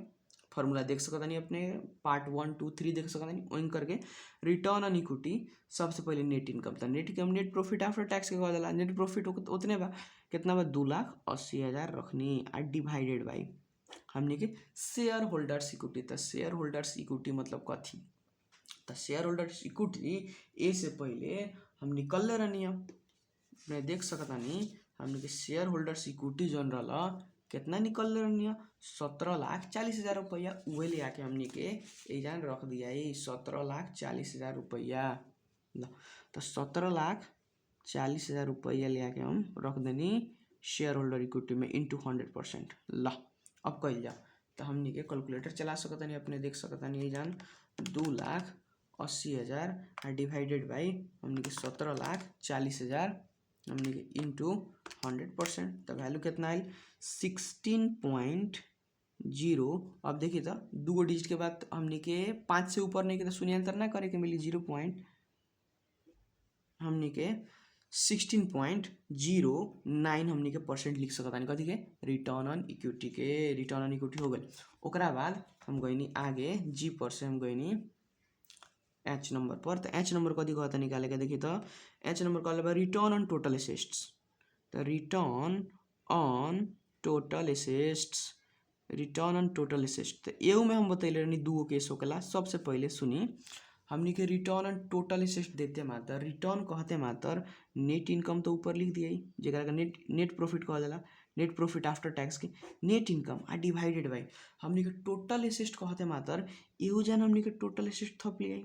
फार्मूला देख सकता नहीं अपने पार्ट 1 2 3 देख सकता नहीं वहीं करके रिटर्न ऑन इक्विटी सबसे पहले नेट इनकम था नेट प्रॉफिट आफ्टर टैक्स के कहला नेट प्रॉफिट उतने बा कितना बा 2,80,000 रखनी आ डिवाइडेड बाई हमने के शेयर होल्डर्स इक्विटी। तो शेयर होल्डर्स इक्विटी मतलब कथी तो शेयर होल्डर्स इक्विटी ए से पहले हम निकल रहनी अपने देख सकता नहीं हमने के शेयर होल्डर्स इक्विटी जौन रहा कितना निकल रही है 17,40,000 रुपया। वही ले आके हमनी के एजान रख दिया 17,40,000 रुपया। तो 17,40,000 रुपया ले आके हम रख देनी शेयर होल्डर इक्विटी में इंटू 100%। अब कल जाओ तो हमनी के कैलकुलेटर चला सकता नहीं, अपने देख सकता नहीं जान 2,80,000 डिवाइडेड बाई हमनी के 17,40,000 हमनी के इंटू 100%। तो वैल्यू कितना आयल 16.0। अब देखिए तो दो डिजिट के बाद हमनी के 5 से ऊपर नहीं के तो शून्यांतर ना करे के मिली 0 पॉइंट हमनी के 16.09 हमनी के परसेंट लिख सकता नहीं कथी के रिटर्न ऑन इक्विटी के। रिटर्न ऑन इक्विटी हो गई। ओकरा बाद हम गईनी आगे जी पर से हम गईनी एच नंबर पर। तो एच नंबर कथी कहता निकाले के देखिए तो एच नंबर कहले रिटर्न ऑन टोटल एसेट्स। तो return on total assets, return on total assets. तो एऊ में हम बतैले रहनी दूगो केस होकेला। सबसे पहले सुनी हमनी के रिटर्न ऑन टोटल एसेट्स देते मात्र रिटर्न कहते मात्र नेट इनकम तो ऊपर लिख दिया जरा नेट प्रॉफिट कह देला, नेट प्रॉफिट आफ्टर टैक्स के नेट इनकम आ डिवाइडेड बाई हमनी के टोटल एसेट्स कहते मात्र एहू जान हमनी के टोटल एसेट्स थप लिया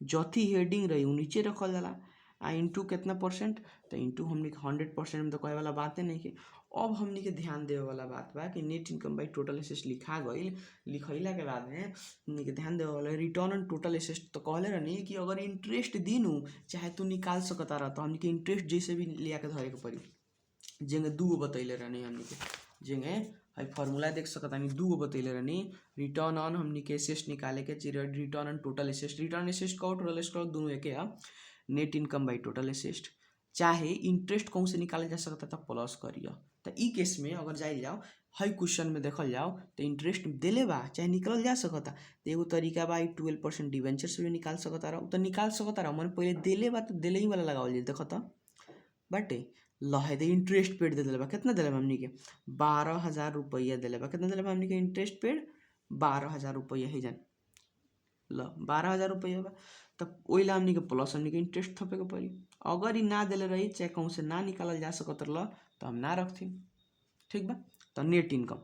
जथी हेडिंग रही नीचे रखल जाला आ इंटू कितना परसेंट। तो इंटू हमनी के 100% में तो कहे वाला बातें नहीं के। अब हमनी के ध्यान देवे वाला बात बा कि net income by total assets लिखा गई। लिखैला के बाद में हमनी के ध्यान देवे वाला रिटर्न ऑन टोटल एसेट्स तो कहले रहनी कि अगर इंटरेस्ट दीनू चाहे तू निकाल सकता रह तो हमनी के इंटरेस्ट जैसे भी लिया के धरे के पड़ी। जेंगे दूगो बतैले रहनी हमनी के जेंगे हाई फार्मूला देख सकता नहीं दूगो बतैले रहनी रिटर्न ऑन हमनी के एसेट्स निकाले के return on total assets. Return assets का टोटल एसेट्स का दोनों एक है net income by total assets. चाहे इंटरेस्ट कौन से निकाले जा सकता था प्लस करिए। तो ई केस में अगर जाइल जाओ हाई क्वेश्चन में देखल जाओ तो इंटरेस्ट देले बा चाहे निकल जा सकता। तो एगो तरीका बा 12% डिवेंचर से भी निकाल सकता रहो तो निकाल सकता रहो। मन पहले देले बा तो देले ही वाला लगावल जाए देखो तो बाटे लहे दे इंटरेस्ट पेड दे दिले बा कितना दिले बा हमनी के 12,000 रुपया दिले बा। कितना दिले बा हमनी के इंटरेस्ट पेड 12,000 रुपया है जान 12,000 रुपया बा। तब वही हमनी के प्लस हमनी के इंटरेस्ट थपे के पड़ी। अगर ई ना दिले रही चाहे कहूँ से ना निकालल जा सकत रह तो हम ना रखती ठीक बा। तो नेट इनकम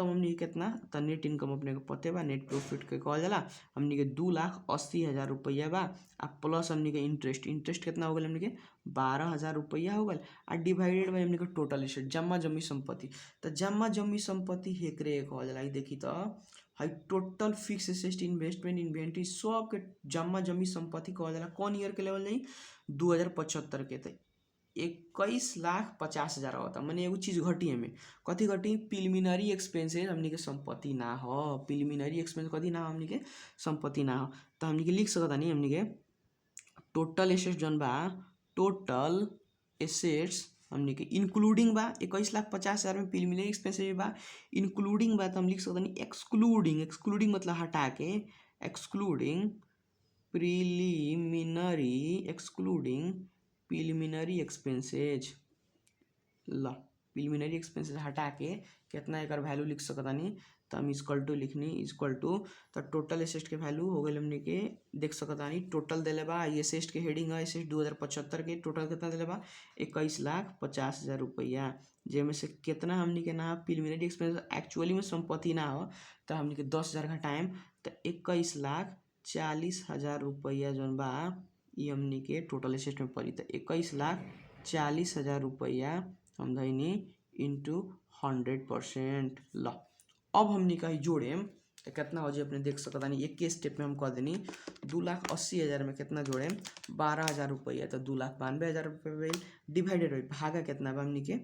हमनी के कितना तो नेट इनकम अपने के पते बा नेट प्रॉफिट के कहल जाला हमनी के 2,80,000 रुपया बा आ प्लस हमनी के इंटरेस्ट कितना हो गल हमनी के 12,000 रुपया हो गल आ डिवाइडेड बाई हमनी के टोटल एसेट जमा जमी संपत्ति। तो जमा जमी संपत्ति हेकरे कहल जाला। देखी तो high total fix asset investment inventory सब के जमा जमी संपत्ति कहल जाला। कौन ईयर के लेवल नहीं 2075 के। तो 21,50,000 होता मैंने एगो चीज़ घटी है में कथी घटी प्रिलिमिनरी एक्सपेंसेस हमनी के संपत्ति ना हो। प्रिलिमिनरी एक्सपेंस कथी ना हमनी के संपत्ति ना हो। तो हमनी के लिख सकता नहीं हमनी के टोटल एसेट्स जौन बा टोटल एसेट्स हमनी के इंक्लूडिंग बा 21,50,000 में प्रिलिमिनरी एक्सपेंसेस भी बा इंक्लूडिंग बा। तो हम लिख सकता नहीं एक्सक्लूडिंग मतलब हटा के excluding preliminary expenses preliminary expenses हटा के कितना एक वैल्यू लिख सकता नहीं। तो हम इक्वल टू लिखनी इक्वल टू तो टोटल एसेट के वैल्यू हो गई हमने के देख सकता नहीं टोटल दिले बा ये एसेट के हेडिंग है एसेट 2075 के टोटल कितना दिले बा 21,50,000 रुपया। जेमें से कितना हमने के ना प्रिलिमिनरी एक्सपेंस एक्चुअली में संपत्ति ना हो तो हमने के 10,000 घटाएम तो 21,40,000 रुपया जौन बा ये हमनी के टोटल एसेट में पड़ी। तो 21,40,000 रुपया हम धैनी इंटू 100%। अब हमनी कहीं जोड़ेम तो कितना हो जाए अपने देख सकता नहीं एक के स्टेप में हम कह देनी 2,80,000 में कितना जोड़ेम 12,000 रुपया। तो 2,92,000 रुपये डिवाइडेड हो भागा कितना बा हमनी के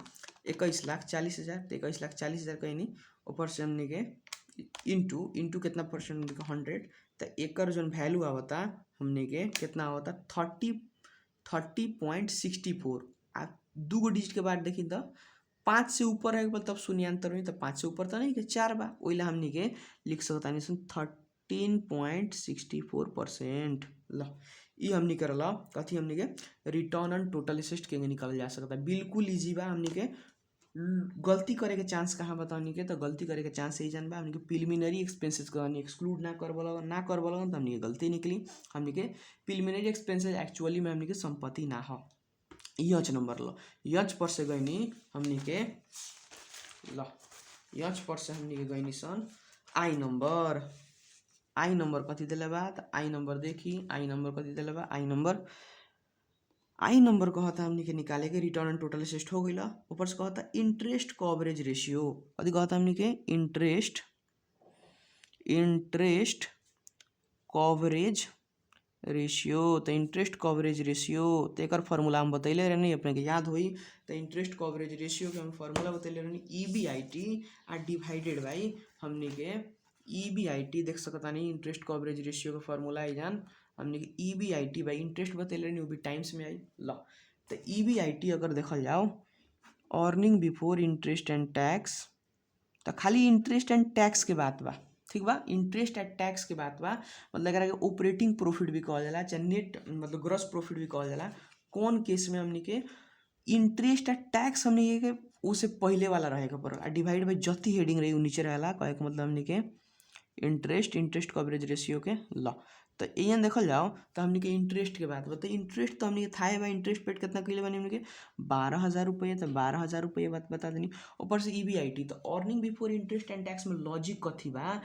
21,40,000। तो 21,40,000 कहीं नहीं ऊपर से हमनी के इंटू कितना परसेंट 100। तो एक जो वैल्यू आवता हमने के कितना होता 30.64 आ दूगो डिजिट के बाद देखी तो 5 से ऊपर है तब शून्यांतर में। तो 5 से ऊपर तो नहीं कि 4 बा वही हमने के लिख सकता नहीं 13.64%। ये हमने करल कथी हमने के रिटर्न ऑन टोटल एसेट के निकल जा सकता बिल्कुल इजी बा। हमने के गलती करे के चांस कहाँ बताओ के तो गलती करे के चांस यही जान बा हमने के प्रिलिमिनरी एक्सपेंसेस का एक्सक्लूड ना करबो लगन तो हमने के गलती निकली। हमने के प्रिलिमिनरी एक्सपेंसेस एक्चुअली में हमने के संपत्ति ना हो। यच नंबर लो यच पर से गई हमने के ल यच पर से हमनी के गई सन आई नंबर कथी दिले बा त आई नंबर देखी आई नंबर कथी दिले बा आई नंबर कहता हमनी के निकाले के रिटर्न ऑन टोटल एसेट हो गइला। ऊपर से कहता इंटरेस्ट कवरेज रेशियो कथी कहता हमनी के इंटरेस्ट कवरेज रेशियो। तो इंटरेस्ट कवरेज रेशियो तो एक फॉर्मूला हम बतैले रहनी अपने के याद हुई। तो इंटरेस्ट कवरेज रेशियो के हम फॉर्मूला बतैले रहनी EBIT आ डिवाइडेड बाई हमनी के EBIT देख सकता नहीं इंटरेस्ट कवरेज रेशियो का फॉर्मूला है जान हमनी के EBIT बाई इंटरेस्ट बतैले रहनी वो भी टाइम्स में आई। ल तो EBIT अगर देखल जाओ earning before interest and tax तो खाली इंटरेस्ट एंड टैक्स के बात बा ठीक बा। इंटरेस्ट एंड टैक्स के बात बा मतलब अगर ऑपरेटिंग प्रॉफिट भी कहल जाला चाहे नेट मतलब ग्रॉस प्रॉफिट भी कहल जाला। कौन केस में हमनी के इंटरेस्ट एंड टैक्स हमनी के उसे पहले वाला रहेगा पर डिवाइड बाई जति हेडिंग रही नीचे रहेला कहे के मतलब हमनी के इंटरेस्ट कवरेज रेशियो के ल। तो यहाँ देखल जाओ तो हमनी के इंटरेस्ट के बात बताइए इंटरेस्ट तो हमनी के था बा इंटरेस्ट पेड कितना कइले बानी हमनी के 12,000 रुपये। तो 12,000 रुपये बात बता देनी। ऊपर से EBIT तो earning before interest and tax में लॉजिक कथी बा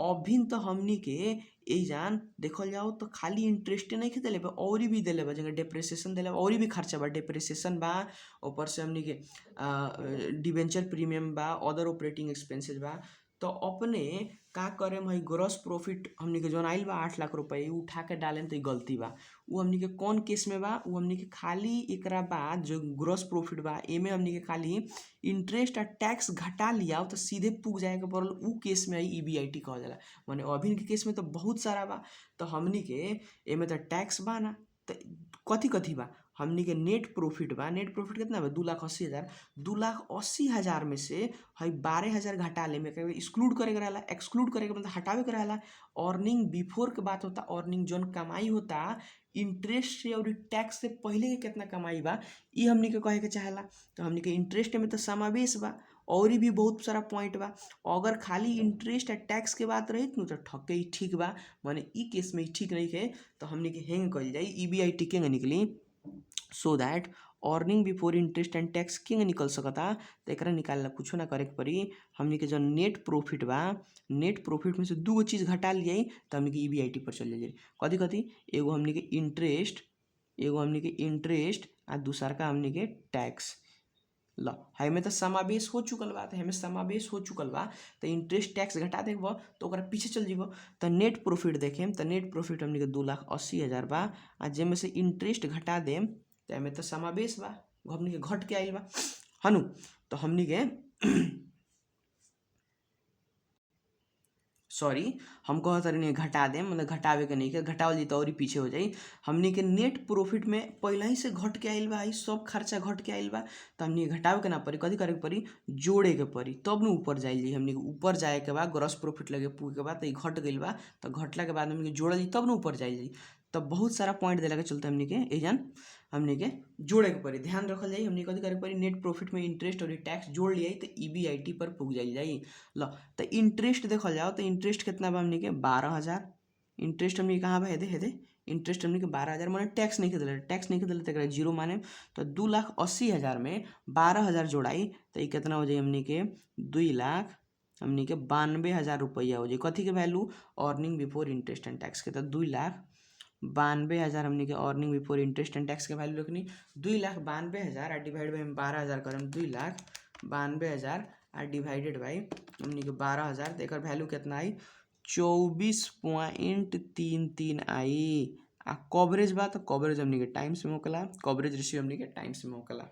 अभी तो हमनी के यही जान देखल जाओ तो खाली इंटरेस्ट नहीं खे दिले बा और भी दिले बा जगह डेप्रिसिएशन दिले बा और भी खर्चा बा डेप्रिसिएशन बा। ऊपर से हमनी के डिवेंचर प्रीमियम बा अदर ऑपरेटिंग एक्सपेंसेस बा। तो अपने का करे भाई ग्रॉस प्रॉफिट हमनी के जौन आइल बा 8 लाख रुपये उठा के डालें तो गलती बा। वो हमनी के कौन केस में बा वो हमनी के खाली एकरा बाद जो ग्रॉस प्रॉफिट बा एमे हमनी के खाली इंटरेस्ट और टैक्स घटा लिया तो सीधे पुग जाए के पड़ल उ केस में आई EBIT कहल जाला। माने अभी के केस में तो बहुत सारा बा तो हमनी के एमे तो टैक्स बा ना तो कथी बा हमनी के नेट प्रॉफिट बा। नेट प्रॉफिट कितना बा 2,80,000। 2,80,000 में से हई 12,000 घटा ले में एक्सक्लूड करे रहेला एक्सक्लूड करे मतलब हटावे के रहेला। अर्निंग बिफोर के बात होता अर्निंग जौन कमाई होता इंटरेस्ट से और टैक्स से पहले के कितना कमाई बा ये हमनी के कहे के चाहेला। तो हमनी के इंटरेस्ट में तो समावेश बा और भी बहुत सारा पॉइंट बा। अगर खाली इंटरेस्ट और टैक्स के बात रही तो ठक्के ही ठीक बा माने ई केस में ठीक नहीं है। तो हमनी के हेंग कल जाई EBIT के निकली so that earning before interest and tax के निकल सकता। तो एक निकालना कुछ ना करे के पड़ी हमनी के जो नेट प्रॉफिट बा नेट प्रॉफिट में से दो चीज़ घटा लिया तो हमनी के EBIT पर चल जाए कथी एगो हमनी के इंटरेस्ट आ दूसरा का हमनी के टैक्स। ल हमें तो समावेश हो चुकल बा तो हमें समावेश हो चुकल बा तो इंटरेस्ट टैक्स घटा देब तो ओकरा पीछे चल जीब। तो नेट प्रॉफिट देखें तो नेट प्रॉफिट हमनी के 2,80,000 बा आ जेमें से इंटरेस्ट घटा देम तो हमें तो समावेश बा हमनी के घट के आइल बा हनु। तो हमनी के सॉरी हम कहत रही घटा दें मतलब घटावे के नहीं के घटावल जी तो और ही पीछे हो जाई। हमनी के नेट प्रॉफिट में पहले ही से घट के आइल बा सब खर्चा घट के आइल बा तो हमनी घटावे के ना पड़ी कथी करे के पड़ी जोड़े के पड़ी तब न ऊपर जाइल जी। हमनी के ऊपर जाए के बाद ग्रॉस प्रॉफिट लगे पुगे के बाद तो घट गइल बा तो घटला के बाद हमनी के जोड़ल जी तब न ऊपर जाइल जी। तो बहुत सारा पॉइंट दिला के चलते हमनी के एजन हमनी के जोड़े के पड़ी ध्यान रखल जाई। हमनी कथी करे के पड़ी नेट प्रॉफिट में इंटरेस्ट और टैक्स जोड़ लिया तो EBIT पर पुग जाई। ल तो इंटरेस्ट देखल जाओ तो इंटरेस्ट कितना बा हमनी के 12,000। इंटरेस्ट हमनी कहाँ बा हेदे इंटरेस्ट हमनी के 12,000 माने टैक्स नहीं के दिले तो जीरो माने। तो 2,80,000 में 12,000 जोड़ाई तो ये कितना हो जाए हमनी के 2,92,000 रुपया हो जाए कथी के value earning before interest and tax के। तो 2,92,000 हमनी के earning before interest and tax के वैल्यू रखनी 2,92,000 डिवाइड बाई 12,000 करम 2,92,000 डिवाइडेड बाई हमनी के 12,000 तो एक वैल्यू कितना आई 24.33 आई। आ कवरेज बा तो कवरेज हमनी के टाइम्स में होकला कवरेज रेशियो हमनी के टाइम्स में होकला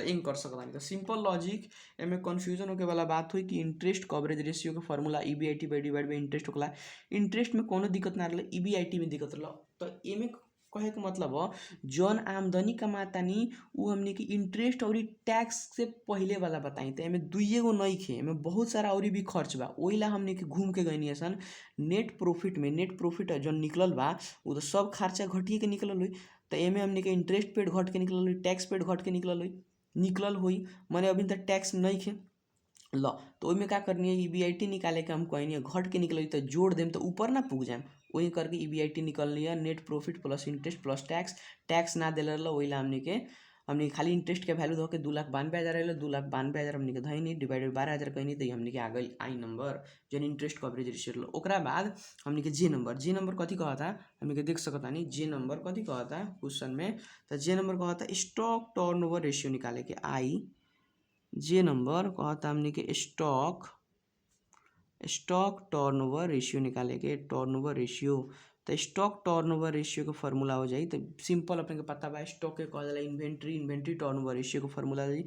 इन कर सकता। तो सिंपल लॉजिक एमें कन्फ्यूजन होके वाला बात हुई कि इंटरेस्ट कवरेज रेशियो के formula EBIT by divide by interest होकला। इंटरेस्ट में कोनो दिक्कत ना रहा EBIT में दिक्कत रहा। तो एमें कहे के मतलब जौन आमदनी कमातानी उ हमनी के इंटरेस्ट और टैक्स से पहले वाला बताई तो एमें दुइये गो नहीं खे एमें बहुत सारा और भी खर्च बा ओइला हमनी के घूम के गई सन नेट प्रॉफिट में। नेट प्रॉफिट जौन निकलल बा वो तो सब खर्चा घटिए के निकलल हुई तो एमें हमनी के इंटरेस्ट पेड घट के निकलल हुई टैक्स पेड घट के निकलल हुई माने अभी तक टैक्स नहीं खे। ल तो ओइमें का करनी है EBIT निकाले के हम कहनी घट के निकल तो जोड़ देम तो ऊपर ना पुग जाए वही करके EBIT निकल लिया net profit plus interest plus tax ना दिल रहा वही हमनी के हमने खाली इंटरेस्ट के वैल्यू धो के 2,92,000 आइल, 2,92,000 हमने के धैनी डिवाइडेड 12,000 कहनी तो हमने के आ गई आई नंबर जन इंटरेस्ट कवरेज रेशियो। ओकरा बाद हमने के जे नंबर कथी कहता हमने के देख सकता नहीं जे नंबर कथी कहता क्वेश्चन में, तो जे नंबर कहता स्टॉक टर्नओवर रेशियो निकाले के आई। जे नंबर कहता हमने के स्टॉक टर्नओवर रेशियो निकाले के टर्नओवर रेशियो। तो स्टॉक टर्नओवर रेशियो का फॉर्मूला हो जाए तो सिंपल अपने के पता बा स्टॉक के कहल जाला इन्वेंट्री टर्नओवर रेशियो का फॉर्मूला हो जाए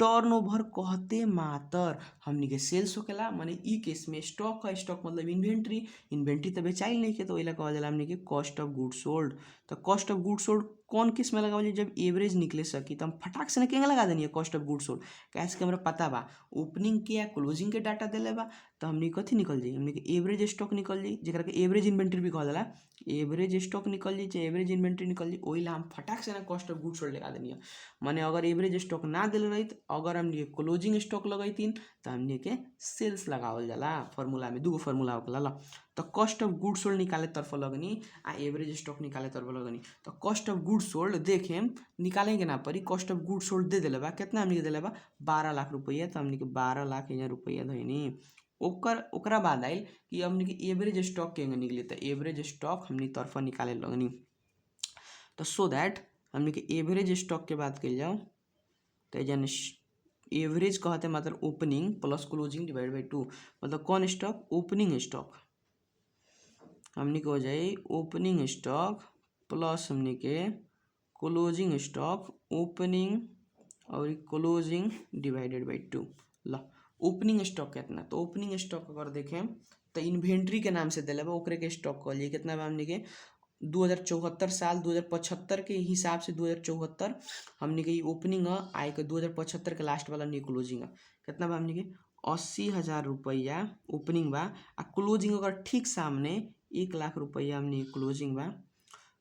टर्नओवर कहते मात्र हमनी के सेल्स होकेला, माने ई केस में स्टॉक का स्टॉक मतलब इन्वेंट्री तो बेचाइल नहीं के तो ओइला कहल जाला हमनी के कॉस्ट ऑफ गुड्स सोल्ड। तो कॉस्ट ऑफ गुड्स सोल्ड कौन केस में लगावल जब एवरेज निकले सकी तो हम फटाक से ना केंगे लगा देनी है कॉस्ट ऑफ गुड्स सोल्ड, कैसे कि हमरा पता बा ओपनिंग के या क्लोजिंग के डाटा देले बा तो हमनी कथी निकल जाई हमनी के एवरेज स्टॉक निकल जाई जेकरा के एवरेज इन्वेंट्री भी कहल जाला। एवरेज स्टॉक निकल जाई चाहे एवरेज इन्वेंट्री निकल जाई ओइला हम फटाक से ना कॉस्ट ऑफ गुड्स सोल्ड लगा देनी है। माने अगर एवरेज स्टॉक ना दिल रही अगर हमने क्लोजिंग स्टॉक लगैतीन तो हमने के सेल्स लगावल जाला फॉर्मूला में दूगो फॉर्मूला होकला। तो कॉस्ट ऑफ गुड्स सोल्ड निकाले तरफ लगनी आ एवरेज स्टॉक निकाले तरफ लगनी। तो कॉस्ट ऑफ गुड्स सोल्ड देखें निकालेंगे ना पड़ी कॉस्ट ऑफ गुड्स सोल्ड दे दिले बा कितना हमने के दिले बा 12 लाख रुपया तो हमने के 12 लाख यहाँ रुपया धैनी। ओकरा बाद आइल कि हमने के एवरेज स्टॉक के निकली तो एवरेज स्टॉक हमने तरफ निकाले लगनी। तो सो दैट हमने के एवरेज स्टॉक के बात कल जाओ तो जन एवरेज कहते मतलब opening plus closing divide by 2 मतलब कौन स्टॉक ओपनिंग स्टॉक हमने के हो जाए ओपनिंग स्टॉक प्लस हमने के क्लोजिंग स्टॉक ओपनिंग और क्लोजिंग डिवाइडेड बाई 2। ला ओपनिंग स्टॉक कितना तो ओपनिंग स्टॉक अगर देखें तो इन्वेंट्री के नाम से दिले बा ओकरे के स्टॉक कहलिए कितना बा हमने के 2074 साल 2075 के हिसाब से 2074 हमने के ओपनिंग आए के 2075 के लास्ट वाला नहीं क्लोजिंग कितना बा हमने के 80,000 रुपया ओपनिंग बा आ क्लोजिंग अगर ठीक सामने 1 लाख रुपया हमने क्लोजिंग बा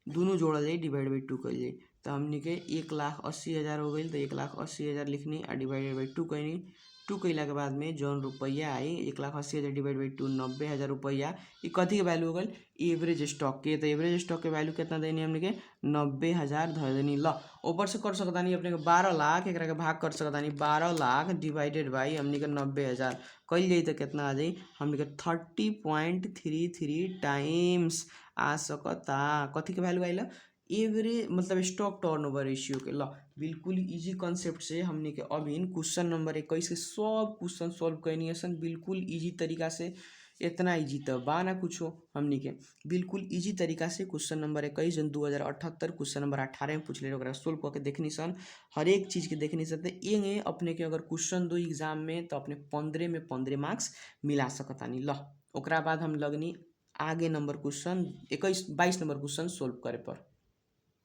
दोनों जोड़ल जाए डिवाइड बाई 2 कर जाए तो हमने के 1,80,000 हो गई तो 1,80,000 लिखनी आ डिवाइडेड बाई 2 कहनी 2 कैला के बाद में जौन रुपया आई 1,80,000 डिवाइड बाई 2 90,000 रुपया ये कथी के वैल्यू हो गई एवरेज स्टॉक के। तो एवरेज स्टॉक के वैल्यू कितना देनी हमने के 90,000 धर देनी। ला ऊपर से कर सकता नहीं अपने के 12 लाख एक के भाग कर सकता नहीं 12 लाख डिवाइडेड बाई हमने के 90,000 कल जाई तो कितना आ जाई हमने के 30.33 टाइम्स आ सकता कथी के वैल्यू आइला एवरेज मतलब स्टॉक टर्नओवर रेशियो के। ला बिल्कुल इजी कॉन्सेप्ट से हमने के अभी क्वेश्चन नंबर 21 के सब क्वेश्चन सॉल्व करनी है बिल्कुल इजी तरीका से। इतना इजी तो बा ना कुछ हमने के बिल्कुल इजी तरीका से क्वेश्चन नंबर 21 जन 2078 क्वेश्चन नंबर 18 में पूछ ले सोल्व करके देखनी सन हर एक चीज़ के देखनी सन तो ये अपने के अगर क्वेश्चन दो एग्जाम में तो अपने 15 में 15 मार्क्स मिला सकता नहीं। ला ओकरा बाद हम लगनी आगे number question 22 number question solve करे पर।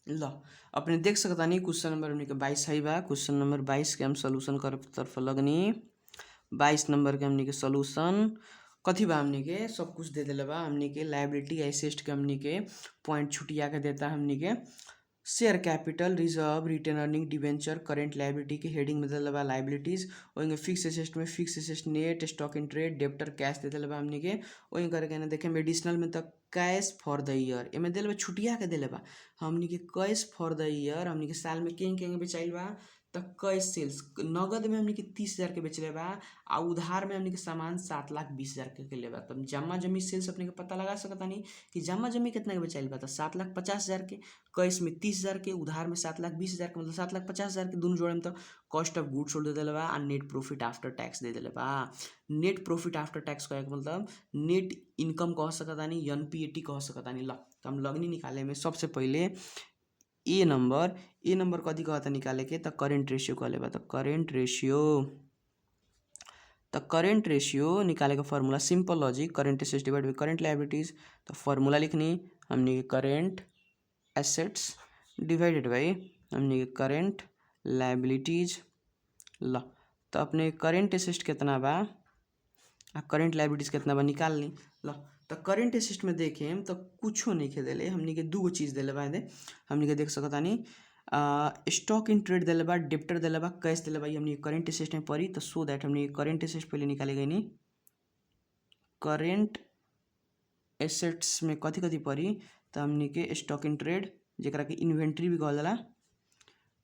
ला अपने देख सकता नहीं क्वेश्चन नंबर हमने के 22 है बा क्वेश्चन नंबर 22 के हम सोल्यूशन कर तरफ लगनी 22 नंबर के हमने के सोल्यूशन कथी बा हमने के सब कुछ दे दिले बा हमने के लाइबिलिटी एसेट के हमने के पॉइंट छुटिया के देता हमने के share capital reserve retain earning debenture current liability के हेडिंग में दिले बा लाइबिलिटीज वहीं फिक्स एसेट में fix asset net stock in trade debtor cash दे दिले बा हमने के वहीं करके ना देखें एडिशनल में तक कैश फॉर द ईयर एमें दिले बा छुटिया के दिले बा हमने के कैश फॉर द ईयर हमने के साल में केंगे बेचाइल बा तो कैश सेल्स नगद में हमने के 30,000 के बेचले बा आ उधार में हमने के सामान 7,20,000 के ले बा। तो जमा जमी सेल्स अपने के पता लगा सकता नहीं कि जमा जमी कितना के बेचाइल बा तो 7,50,000 के कैश में 30,000 के उधार में 7,20,000 के मतलब 7,50,000 के दोनों जोड़े में तो कॉस्ट ऑफ गुड्स सोल्ड दे दिले बा और नेट प्रॉफिट आफ्टर टैक्स दे दिले बा। नेट प्रॉफिट आफ्टर टैक्स का मतलब नेट इनकम कह सकता नहीं NPAT कह सकता नहीं। ला तो हम लगनी निकाले में सबसे पहले ए नंबर कथी कहता निकाले के तो करेंट रेशियो कहले बा। तो करेंट रेशियो निकाले का formula simple logic current assets divide by current liabilities. तो फॉर्मूला लिखनी हमने करेंट एसेट्स डिवाइडेड बाई हमने करेंट लायबिलिटीज। ला तो अपने करेंट एसेट्स कितना बा करेंट लायबिलिटीज कितना बा निकाल ली। ला तो करेंट एसेट में देखें तो कुछ नहीं के दिले हमने के दूगो चीज़ दिले बा हमने के देख सकता नहीं स्टॉक इन ट्रेड दिले बा डेप्टर दिले बा कैश दिले बा हमने करेंट एसेट में पड़ी। तो सो दैट हमने करेंट एसेट पहले निकाले गई नहीं करेंट एसेट्स में कथी कथी पड़ी तो हमने के स्टॉक इन ट्रेड जरा कि इन्वेंट्री भी कहल जाला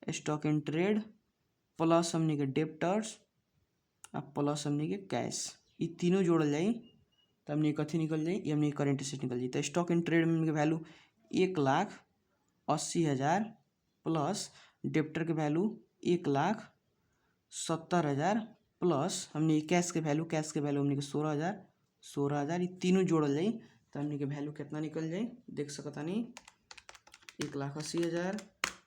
स्टॉक इन ट्रेड प्लस हमनी के डेप्टर्स आ प्लस हमनी के कैश, ये तीनों जोड़ल जाई तो हमनी कथी निकल जाई, ये हमनी करेंट एसेट निकल जाई। तो स्टॉक इन ट्रेड में के वैल्यू 1,80,000 प्लस डेप्टर के वैल्यू 1,70,000 प्लस हमनी कैश के वैल्यू हमनी के 16,000 ये तीनों जोड़ल जाई तो हमनी के वैल्यू कितना निकल जाई देख सकतानी 1,80,000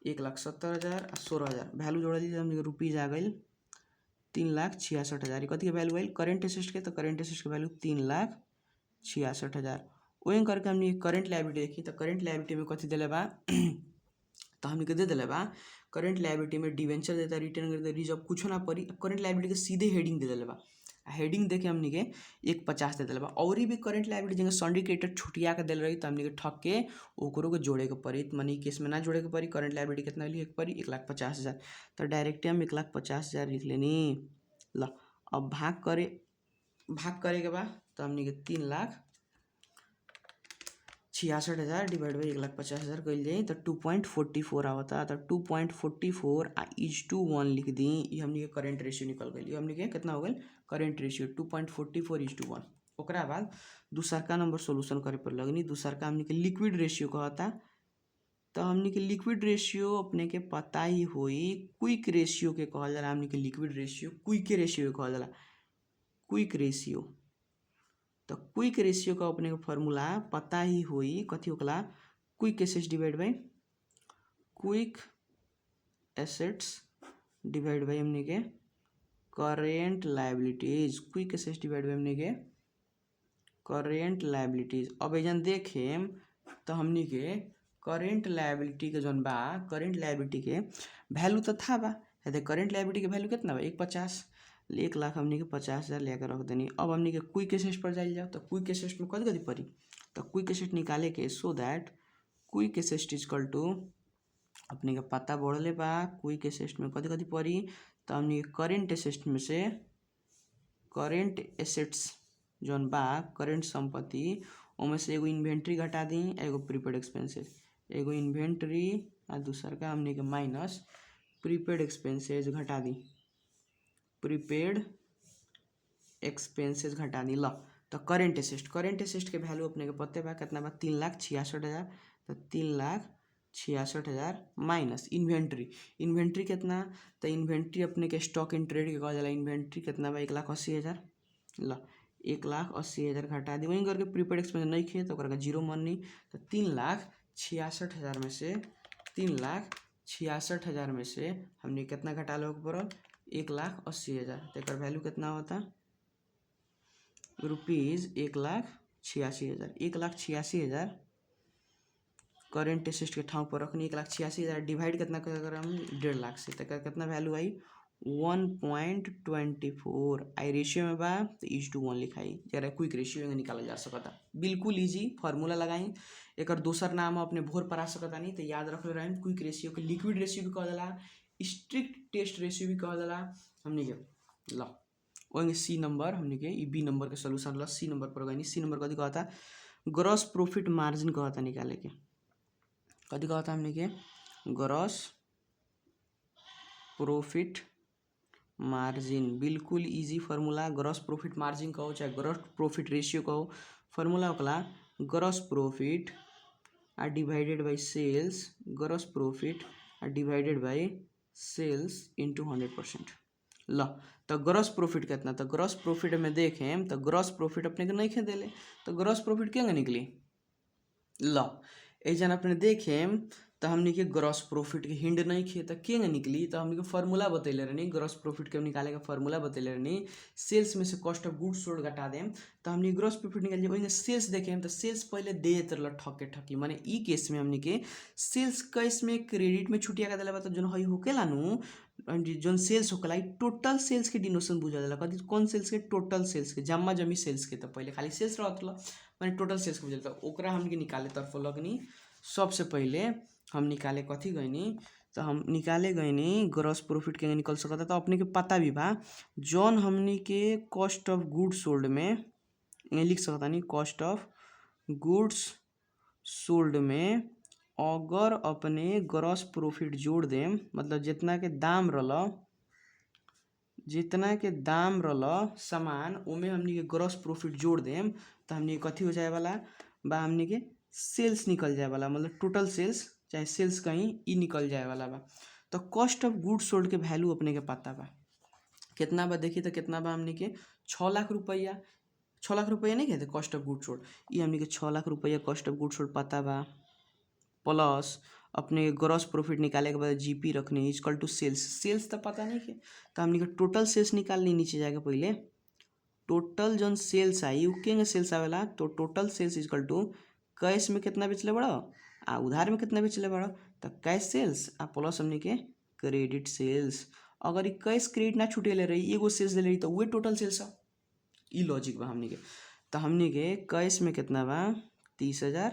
1,70,000 आ 16,000 वैल्यू जोड़ल जाई हमनी के रुपीज आ गई 3,66,000 कथी के वैल्यू आई करेंट एसेट के, तो करेंट एसेट के वैल्यू 3,66,000। वही करके हमनी करेंट लायबिलिटी देखी तो करेंट लायबिलिटी में कथी दिले बा तो हमनी के दे दिले बा करेंट लायबिलिटी में डिवेंचर देता रिटर्न करता रिजर्व कुछ ना पड़ी, करेंट लायबिलिटी के सीधे हेडिंग दे दिले बा, हेडिंग देके हमनी के 1,50 दे दिले बा। और भी करेंट लायबिलिटी जगह सिंडिकेटेड छुटिया के दिल रही तो हमनी के ठक के ओकरो के जोड़े के पड़ी, मनी केस में ना जोड़े के पड़ी। करेंट लायबिलिटी कितना लिखे के पड़ी 1,50,000 तो डायरेक्ट हम 1,50,000 लिख लेनी। ला अब भाग करे के बाद तो हमनी के 3,66,000 डिवाइड बाई 1,50,000 कइल जाई तो 2.44 आवता। तो 2.44 आ (1) लिख दी, ये हमनी के करेंट रेशियो निकल गई। ये हमनी के कितना हो गई करेंट रेशियो 2.44 (1). ओकरा बाद दूसरका नंबर सोल्यूशन करे पर लगनी, दूसरका हमनी के लिक्विड रेशियो कहता तो हमनी के लिक्विड रेशियो अपने के पता ही होई क्विक रेशियो के कहल जाला। हमनी के लिक्विड रेशियो क्विक रेशियो के कहल जाला, क्विक रेशियो। तो क्विक रेशियो का अपने के फार्मूला पता ही होई कथी होकला quick assets divide by quick assets divide by हमनी के current liabilities, quick assets divide by हमनी के करेंट लायबिलिटीज। अब एजन देखेम तो हमनी के करेंट लायबिलिटी के जौन बा करेंट लायबिलिटी के वैल्यू तो था बा, करेंट लायबिलिटी के वैल्यू कितना बा 1,50 1,00,000 हमनी के 50,000 लेकर रख देनी। अब हमनी के क्विक एसेट पर जाइल जाओ तो क्विक एसेट में कथी पड़ी तो क्विक एसेट निकाले के so that quick asset equal to अपने के पता बढ़ले बा क्विक एसेट में कथी पड़ी तो हमनी के करेंट एसेट में से करेंट एसेट्स जौन बा करेंट संपत्ति ओमे से एगो इन्वेंट्री घटा दी एगो प्रीपेड एक्सपेंसेस, एगो इन्वेंट्री आ दूसर का हमनी के माइनस प्रीपेड एक्सपेंसेस घटा दी, प्रीपेड एक्सपेंसेस घटा दी। ला तो करेंट एसेट के वैल्यू अपने के पते बा कितना बा 3,66,000 तो 3,66,000 माइनस इन्वेंट्री कितना तो इन्वेंट्री अपने के स्टॉक इन ट्रेड के कहल जाला, इन्वेंट्री कितना बा 1,80,000 ला 1,80,000 घटा दी। वहीं करके प्रीपेड एक्सपेंस नहीं खे तो ओकरा जीरो मानी तो 3,66,000 में से 3,66,000 में से हमने कितना घटा लो पड़ल 1,80,000 तो एक वैल्यू कितना होता रुपीज 1,86,000। 1,86,000 करेंट एसेट के ठाव पर रखनी 1,86,000 डिवाइड कितना कर हम 1.5 लाख से तो कितना वैल्यू आई 1.24 आई रेशियो में बा तो 1:1 लिखाई जरा क्विक रेशियो में निकाला जा सकता। बिल्कुल इजी फार्मूला लगाई एक दोसर नाम अपने भोर पर आ सकता नहीं तो याद रख रहे क्विक रेशियो के लिक्विड रेशियो भी कह दिला स्ट्रिक्ट टेस्ट रेशियो भी कह दिला हमने के ला वही सी नंबर हमने के बी नंबर के सोल्यूशन ला सी नंबर पर गई। सी नंबर कथी कहता ग्रॉस प्रॉफिट मार्जिन कहता निकाले के कथी कहता हमने के ग्रॉस प्रॉफिट मार्जिन बिल्कुल easy formula gross profit margin कहो चाहे ग्रॉस प्रॉफिट रेशियो कहो फार्मूला होकला ग्रॉस प्रॉफिट आ divided by sales gross profit आ डिवाइडेड बाय सेल्स इंटू 100%। ला तो ग्रॉस प्रॉफिट कितना तो ग्रॉस प्रॉफिट में देखें तो ग्रॉस प्रॉफिट अपने के नहीं खे देले तो ग्रॉस प्रॉफिट क्या निकली ला ऐसा अपने देखें तो हमने के ग्रॉस प्रॉफिट के हिंड नहीं खे तो क्या निकली तो हमने के फार्मूला बतैले रहनी ग्रॉस प्रॉफिट के निकाले का फार्मूला बतैले रहनी सेल्स में से कॉस्ट ऑफ गुड्स सोल्ड घटा देम तो हमने ग्रॉस प्रॉफिट निकाल वही सेल्स देखें तो सेल्स पहले दे तरल ठके ठकी माने ई केस में हमने के सेल्स केस में क्रेडिट में छुटिया का दिला तो जो हई होकेला नु जोन सेल्स होकला टोटल सेल्स के डिनोशन बुझा जाला कथी कौन सेल्स के टोटल सेल्स के जम्मा जमी सेल्स के तो पहले खाली सेल्स रहत माने टोटल सेल्स के बुझा ओकरा हमके निकाले तरफ लगनी। सबसे पहले हम निकाले कथी गईनी तो हम निकाले गईनी ग्रॉस प्रॉफिट के निकल सकता तो अपने के पता भी बा जौन हमनी के कॉस्ट ऑफ गुड्स सोल्ड में लिख सकता नहीं कॉस्ट ऑफ गुड्स सोल्ड में अगर अपने ग्रॉस प्रॉफिट जोड़ देम मतलब जितना के दाम रहल सामान ओमे हमनी के ग्रॉस प्रॉफिट जोड़ देम तो हमनी के कथी हो जाए वाला बा, हमनी के सेल्स निकल जाए वाला, मतलब टोटल सेल्स चाहे सेल्स कहीं ई निकल जाए वाला बा। तो कॉस्ट ऑफ गुड्स सोल्ड के वैल्यू अपने के पता बा कितना बा, देखी तो कितना बा हमनी के 6 लाख रुपया। 6 लाख रुपया नहीं कहते कॉस्ट ऑफ गुड्स सोल्ड, ये हमनी के 6 लाख रुपया कॉस्ट ऑफ गुड्स सोल्ड पता बा। प्लस अपने ग्रॉस प्रॉफिट निकाले के बाद जीपी रखने इक्वल टू सेल्स तो पता नहीं है, तो हमने के टोटल सेल्स निकालनी नीचे जाके पहले टोटल जौन सेल्स आई उकेंगे सेल्स आवेला, तो total sales equal to cash में कितना बेचले बड़ा आ उधार में कितना बेचले बड़ा, तो कैश सेल्स आ प्लस हमने के क्रेडिट सेल्स। अगर ये कैश क्रेडिट ना छूटेले रही एगो सेल्स ले रही तो वही टोटल सेल्स है। ई लॉजिक बा हमने के। तो हमने के कैश में कितना बा 30,000,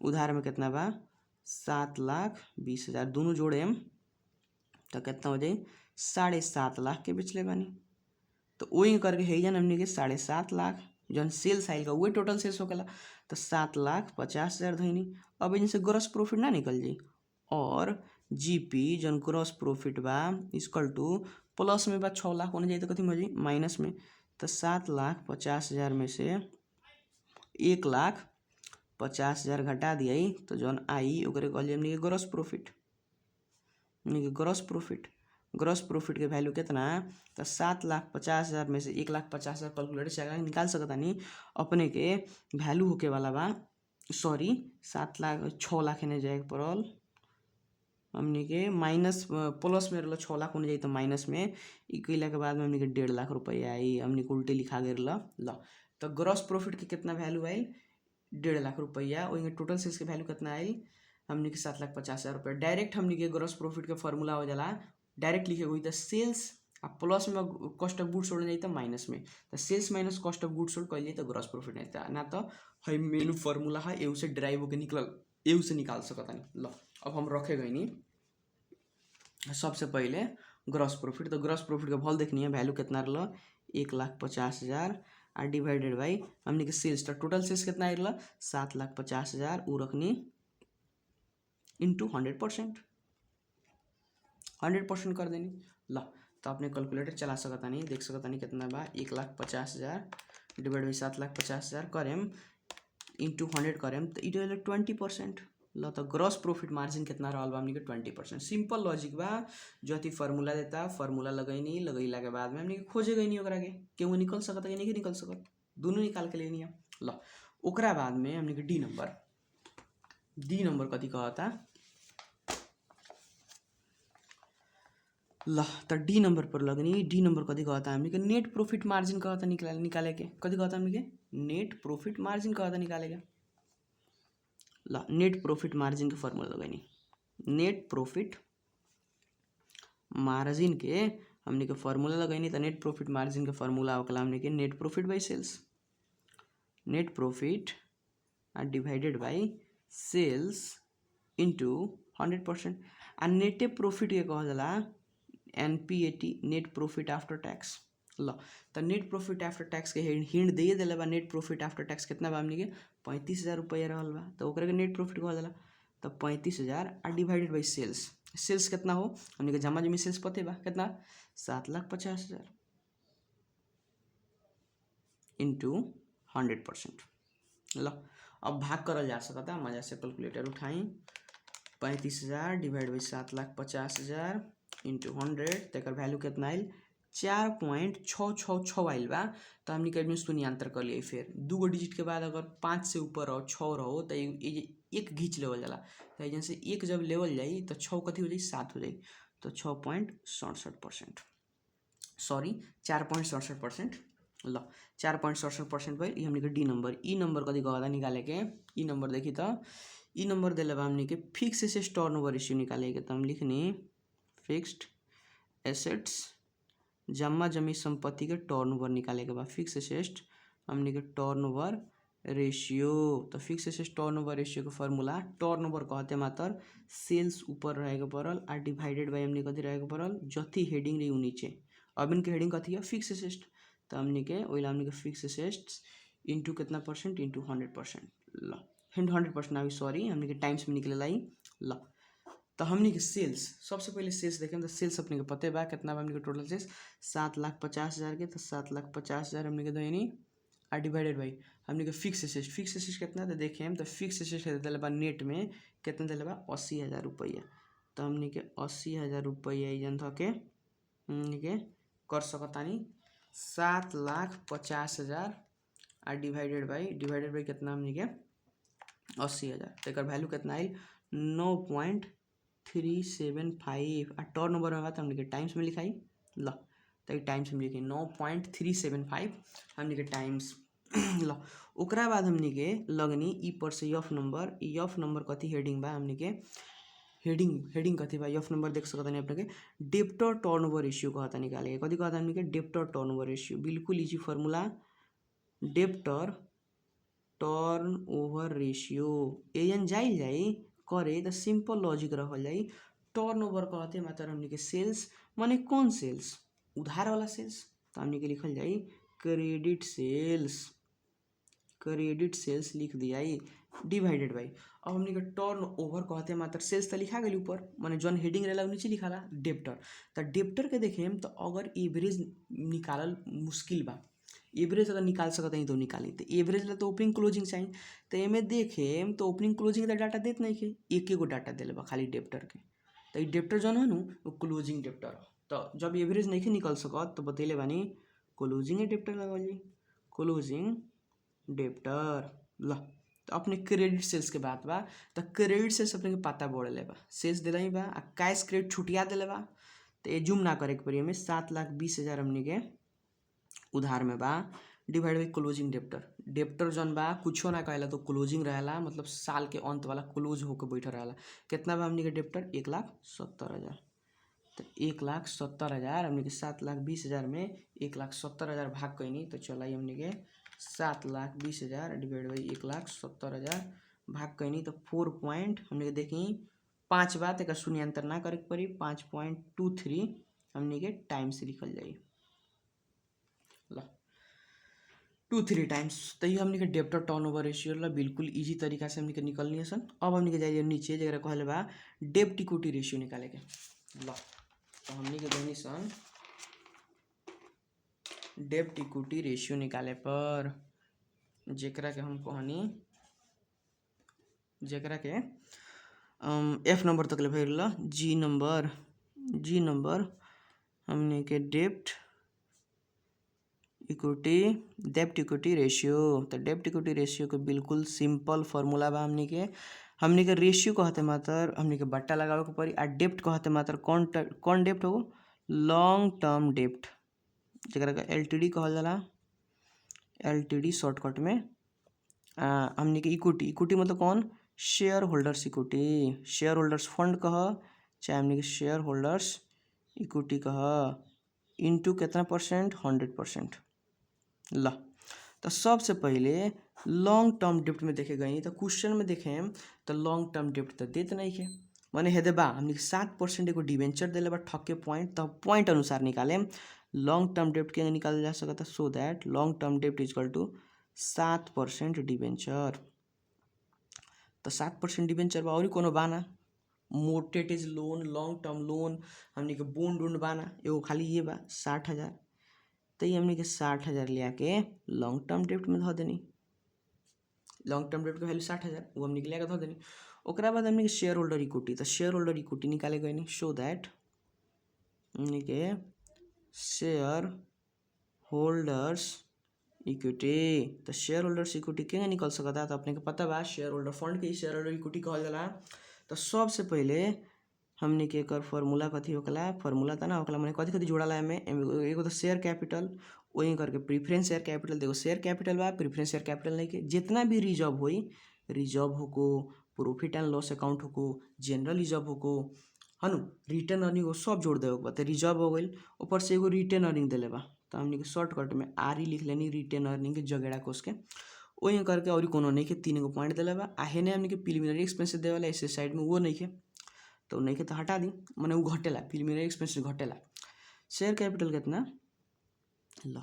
उधार में कितना बा 7,20,000, दोनों जोड़े हम तो कितना हो जाए 7.5 लाख के बेचले बानी। तो वही करके है जन हमने के 7.5 लाख जौन सेल्स आएगा वही टोटल सेल्स होगा, तो 7,50,000 धैनी। अब इनसे ग्रॉस प्रॉफिट ना निकल जाई और जीपी जौन ग्रॉस प्रॉफिट बा इक्वल टू प्लस में बा 6 लाख होने जाए तो कथी में हो जाए माइनस में, तो 7,50,000 में से 1,50,000 घटा दिया तो जौन आई ओकरे कहलिए हमनी के ग्रॉस प्रॉफिट। हमनी के ग्रॉस प्रॉफिट के वैल्यू कितना, तो 7,50,000 में से 1,50,000 कैलकुलेटर से निकाल सकता नहीं अपने के वैल्यू होके वाला बा, सॉरी 6 लाख ने जाए पड़ल हमनी के माइनस प्लस में रहा 6 लाख होने जाए तो माइनस में ई कैला के बाद में हमनी के 1.5 लाख रुपया आई, हमनी के उल्टे लिखा गए ल। तो ग्रॉस प्रॉफिट के कितना वैल्यू आई 1.5 लाख रुपया, वही टोटल सेल्स के वैल्यू कितना आई हमनी के 7,50,000 रुपया। डायरेक्ट हमनी के ग्रॉस प्रॉफिट के फॉर्मूला हो जाला डायरेक्ट लिखे हुई तो सेल्स आ प्लस में कॉस्ट ऑफ गुड्स सोल्ड जाए तो माइनस में, तो sales minus cost of goods sold कल जाए तो ग्रॉस प्रॉफिट नहीं था ना, तो है मेन फॉर्मूला है एहू से ड्राइव होकर एहू से निकाल सकता नहीं। लो अब हम रखे गए नहीं सबसे पहले ग्रॉस प्रॉफिट, तो ग्रॉस प्रॉफिट का भल देखनी है वैल्यू कितना रहा 1,50,000 आ डिवाइडेड बाई हमने के सेल्स, तो टोटल सेल्स कितना आई रहा 7,50,000 वो रखनी इंटू 100% कर देनी। ला तो अपने कैलकुलेटर चला सकता नहीं देख सकता नहीं कितना बा 1,50,000 डिवाइड बाई 7,50,000 करेम इंटू 100 करेम तो इट 20%। ला तो ग्रॉस प्रॉफिट मार्जिन कितना रहा बा हमनी के 20%। सिंपल लॉजिक बा, जो अति फार्मूला देता फार्मूला लगैनी लगैला के बाद में हमनी के खोजे गई नहीं ओकरा के केहू निकल सकता कि नहीं निकल सकत, दोनों निकाल के लेनी है। ला ओकरा बाद में हमनी के डी नंबर कथी कहता ल, तो डी नंबर पर लगनी डी नंबर कथी कहता हमनी के नेट प्रॉफिट मार्जिन कहता निकाले के, कथी कहता हमनी के नेट प्रॉफिट मार्जिन कहता निकाले के। ल नेट प्रॉफिट मार्जिन के फॉर्मूला लगनी, नेट प्रॉफिट मार्जिन के हमनी के फॉर्मूला लगनी, तो नेट प्रॉफिट मार्जिन के फॉर्मूला होकला हमनी के net profit by sales, net profit divided by sales into 100%। आ नेटे प्रॉफिट के कहल जाला NPAT net profit after tax. लो तो नेट प्रॉफिट आफ्टर टैक्स के हिंट दे दिले बा, नेट प्रॉफिट आफ्टर टैक्स कितना बा हमनी के 35,000 रुपया रहल बा, तो ओकरे के नेट प्रॉफिट कहल जाला। तो 35,000 आ डिवाइडेड बाई सेल्स कितना हो हमनी के जमा जमी सेल्स पते बा कितना 7,50,000 इंटू 100%। लो अब भाग करल जा सकता मजा से कैलकुलेटर उठाई 35,000 डिवाइड बाई 7,50,000 इंटू 100 तक वैल्यू कितना आयल 4.666 आयल बा। तो हमनी के शून्यांतर कर लिए, फिर दूगो डिजिट के बाद अगर 5 से ऊपर रहो 6 रहो तो एक घींच लेवल जाला, तो एजन से एक जब लेवल जाई तो 6 कथी हो जाई 7 हो जाई, तो 6.67%, सॉरी 4.67%। लो 4.67% पर ये हमनी के डी नंबर। ई नंबर कथी कहता निकाले के, ई नंबर देखी तो ई नंबर दिले बा हमनी के फिक्स एसेट्स टर्नओवर रेशियो निकाले के, तो हम लिखनी फिक्स्ड एसेट्स जमा जमी संपत्ति के टर्नओवर निकाले के बाद फिक्स एसेट्स हमनी के टर्नओवर रेशियो, तो फिक्स एसेट्स टर्नओवर रेशियो के फॉर्मूला टर्नओवर कहते मात्र सेल्स ऊपर रहेके पड़ल आ डिवाइडेड बाई हमनी कथी रहेके पड़ल जथी हेडिंग रही नीचे। अब इनके हेडिंग कथी है फिक्स एसेट्स, तो हमनी के ओइला हमनी के फिक्स एसेट्स इंटू कितना परसेंट इंटू 100%। लो हिंट 100% आवी, सॉरी हमने के टाइम्स में निकले लाई ल। तो हमने के सेल्स, सबसे पहले सेल्स देखें तो सेल्स अपने के पते बा कितना बा हमने के टोटल सेल्स 7,50,000 के। तो 7,50,000 हमने के दो डिवाइडेड बाई हमने के फिक्स एसेट, फिक्स एसेट कितना तो देखें हम तो फिक्स एसेट के दिले बा नेट में कितना दिले बा 80,000 रुपया। तो हमने के 80,000 रुपया जन थ के हमने के कर सकतानी 7,50,000 आ डिवाइडेड बाई कितना हमने के 80,000। तो एक वैल्यू कितना आई 9.375 आ टर्न ओवर में बात हमने के टाइम्स में लिखाई ल। तो टाइम्स में लिखी 9.375 हमने के टाइम्स ल। ओकरा बाद हमने के लगनी ई पर से एफ नंबर कथी हेडिंग बा हमने के हेडिंग कथी बा एफ नंबर देख सकता नहीं अपने के डेप्टर टर्नओवर रेशियो कहता निकाले कथी कहता हमने के डेप्टर टर्नओवर रेशियो। बिल्कुल easy formula debtor turnover ratio एन जाई करे तो सिंपल लॉजिक रहल जाई। टर्नओवर कहते मतलब हमने के सेल्स माने कौन सेल्स उधार वाला सेल्स। तो हमने के लिखल जाई क्रेडिट सेल्स लिख दिया डिवाइडेड बाई। अब हमने के टर्न ओवर कहते हैं मात्र सेल्स तो लिखा गई ऊपर माने जौन हेडिंग रहेला नीचे लिखा ला डेप्टर। तो डेप्टर के देखें तो अगर एवरेज निकालल मुश्किल बा, एवरेज अगर निकाल सकते हैं तो निकाली। तो एवरेज ला तो ओपनिंग क्लोजिंग चाहिए। तो एमे देखें तो ओपनिंग क्लोजिंग का डाटा देते नहीं के एक एगो डाटा दिले बा खाली डेप्टर के। तो ये डेप्टर जौन है नु वो क्लोजिंग डेप्टर। तो जब एवरेज नहीं के निकल सकत तो बतैले बानी क्लोजिंग डेप्टर लगल जी क्लोजिंग डेप्टर ल। तो अपने क्रेडिट सेल्स के बात बा। तो क्रेडिट सेल्स अपने के पता बोले ले बा सेल्स दिला ही बा आ कैश क्रेडिट छुटिया दिले बा। तो ये जूम ना करे के पड़ी हमें 7,20,000 हमने के उधार में बा डिवाइड बाई क्लोजिंग डेप्टर जौन बा कुछो ना कहेला तो क्लोजिंग रहेला मतलब साल के अंत वाला क्लोज होकर बैठा रहेला। कितना बा हमने के डेप्टर 1,70,000। तो 1,70,000 हमने के 7,20,000 में 1,70,000 भाग कैनी तो चलाई हमने के 7,20,000 डिवाइड बाई 1,70,000 भाग कैनी तो 4 पॉइंट हमने के देखी 5 बात एक शून्यंतर ना करे पड़ी 5.23 हमने के टाइम्स लिखल जाई ला 2-3 टाइम्स। तो ये हमने के डेप्टर टर्नओवर रेशियो ला बिल्कुल इजी तरीका से हमने के निकलनी है सन। अब हमने के जाइए नीचे जगह कहले बा डेप्ट इक्विटी रेशियो निकाले के ला। तो हमने के देनी सन डेप्ट इक्विटी रेशियो निकाले पर जेकरा के हम कहनी जेकरा के एफ नंबर तक ले भइल जी नंबर हमने के डेप्ट इक्विटी रेशियो। तो डेप्ट इक्विटी रेशियो के बिल्कुल सिंपल फार्मूला बा हमने के रेशियो कहते मात्र हमने के बट्टा लगावे के पड़ी आ डेप्ट कहते मात्र कौन डेप्ट हो लॉन्ग टर्म डेप्ट जरा का एलटीडी कहल जाला एलटीडी शॉर्टकट में। हमने के इक्विटी मतलब कौन share holders equity share holders fund कह चाहे हमने के शेयर होल्डर्स इक्विटी कह इनटू कितना परसेंट 100% ला। तो सबसे पहले लॉन्ग टर्म डेप्ट में देखे गई तो क्वेश्चन में देखें तो लॉन्ग टर्म डेप्ट तो देते नहीं है माने हेदे बा हमने 7% एगो डिवेंचर दिले बा ठक्के पॉइंट तो पॉइंट अनुसार निकाले लॉन्ग टर्म डेप्ट के निकाल जा सकता सो दैट लॉन्ग टर्म डेप्ट इक्वल टू 7% डिवेंचर। तो 7% डिवेंचर बा और कोनो बाना mortgage loan long term loan हमने के बॉन्ड बाना एगो खाली ये बा 60,000। तो ये हमने के 60,000 लिया के लॉन्ग टर्म डेप्ट में धो देनी लॉन्ग टर्म डेप्ट का वैल्यू 60,000 वो हमने के लिया के धो देनी। ओकरा बाद हमने के शेयर होल्डर इक्विटी तो शेयर होल्डर इक्विटी निकाले गए सो दैट हमने के शेयर होल्डर्स इक्विटी। तो शेयर होल्डर्स इक्विटी के निकल सकता तो अपने के पता बा शेयर होल्डर फंड के शेयर होल्डर इक्विटी कहल जाला। तो सबसे पहले हमने के एकर फार्मूला कथी होकला फार्मूला था ना होकला मैंने कथी जोड़ाला एगो तो शेयर कैपिटल वही करके प्रीफरेंस शेयर कैपिटल देखो शेयर कैपिटल बा प्रीफरेंस शेयर कैपिटल नहीं के जितना भी रिजर्व होई रिजर्व होको प्रॉफिट एंड लॉस अकाउंट होको जनरल रिजर्व होको है नु रिटर्न अर्निंग हो सब जोड़ देवे बा। तो रिजर्व हो गई ऊपर से एगो रिटर्न अर्निंग दिले बा तो हमने के शॉर्टकट में आर लिख लेनी रिटर्न अर्निंग के जगेड़ा कोस के वही करके और कोनो नहीं के 3 गो पॉइंट दिले बा आहे ने हमने के प्रीलिमिनरी एक्सपेंसेस देवेला ऐसे साइड में वो नहीं के तो नहीं के तो हटा दी मैंने वो घटेला प्रीलिमिनरी एक्सपेंसेस घटेला। शेयर कैपिटल कितना ला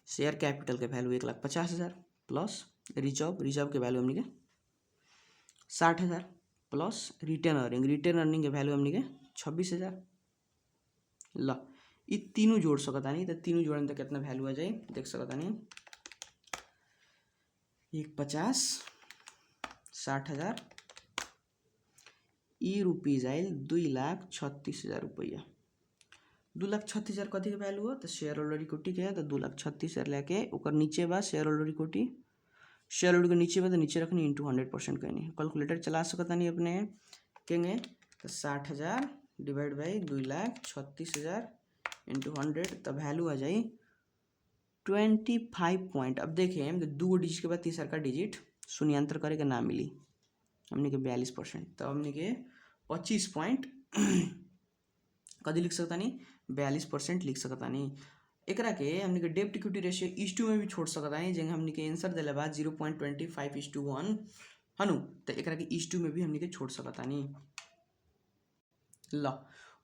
शेयर कैपिटल के वैल्यू 1,50,000 प्लस रिजर्व के वैल्यू हमने के 60,000 प्लस रिटेन अर्निंग के वैल्यू हमने के 26,000। ल ये तीनों जोड़ सकता नहीं तो तीनों जोड़ने तो कितना वैल्यू आ जाए देख सकता नहीं 150 60,000 ई रुपीज आयल 2,36,000 रुपया। 2,36,000 कथी के वैल्यू हो तो शेयर होल्डर इक्विटी के तो 2,36,000 लेके ओकर नीचे बा share holder equity share holder के नीचे बा तो नीचे रखनी इंटू 100% कहनी कैलकुलेटर चला सकता नहीं अपने कहेंगे तो 60,000 डिवाइड बाई 2,36,000 इंटू 100 तो वैल्यू आ जाए 25 पॉइंट। अब देखें तो 2 डिजिट के बाद तीसरा का डिजिट शून्यांतर करे के ना मिली हमने के 42% तो हमने के 25 पॉइंट कभी लिख सकता नहीं 42% लिख सकता नहीं। एकरा के हमने के डेब्ट इक्विटी रेशियो इस2 में भी छोड़ सकता नहीं जगह हमने के आंसर दिले बाद 0.25:1 हनु तो एकरा के इस2 में भी हमने के छोड़ सकता नहीं। ल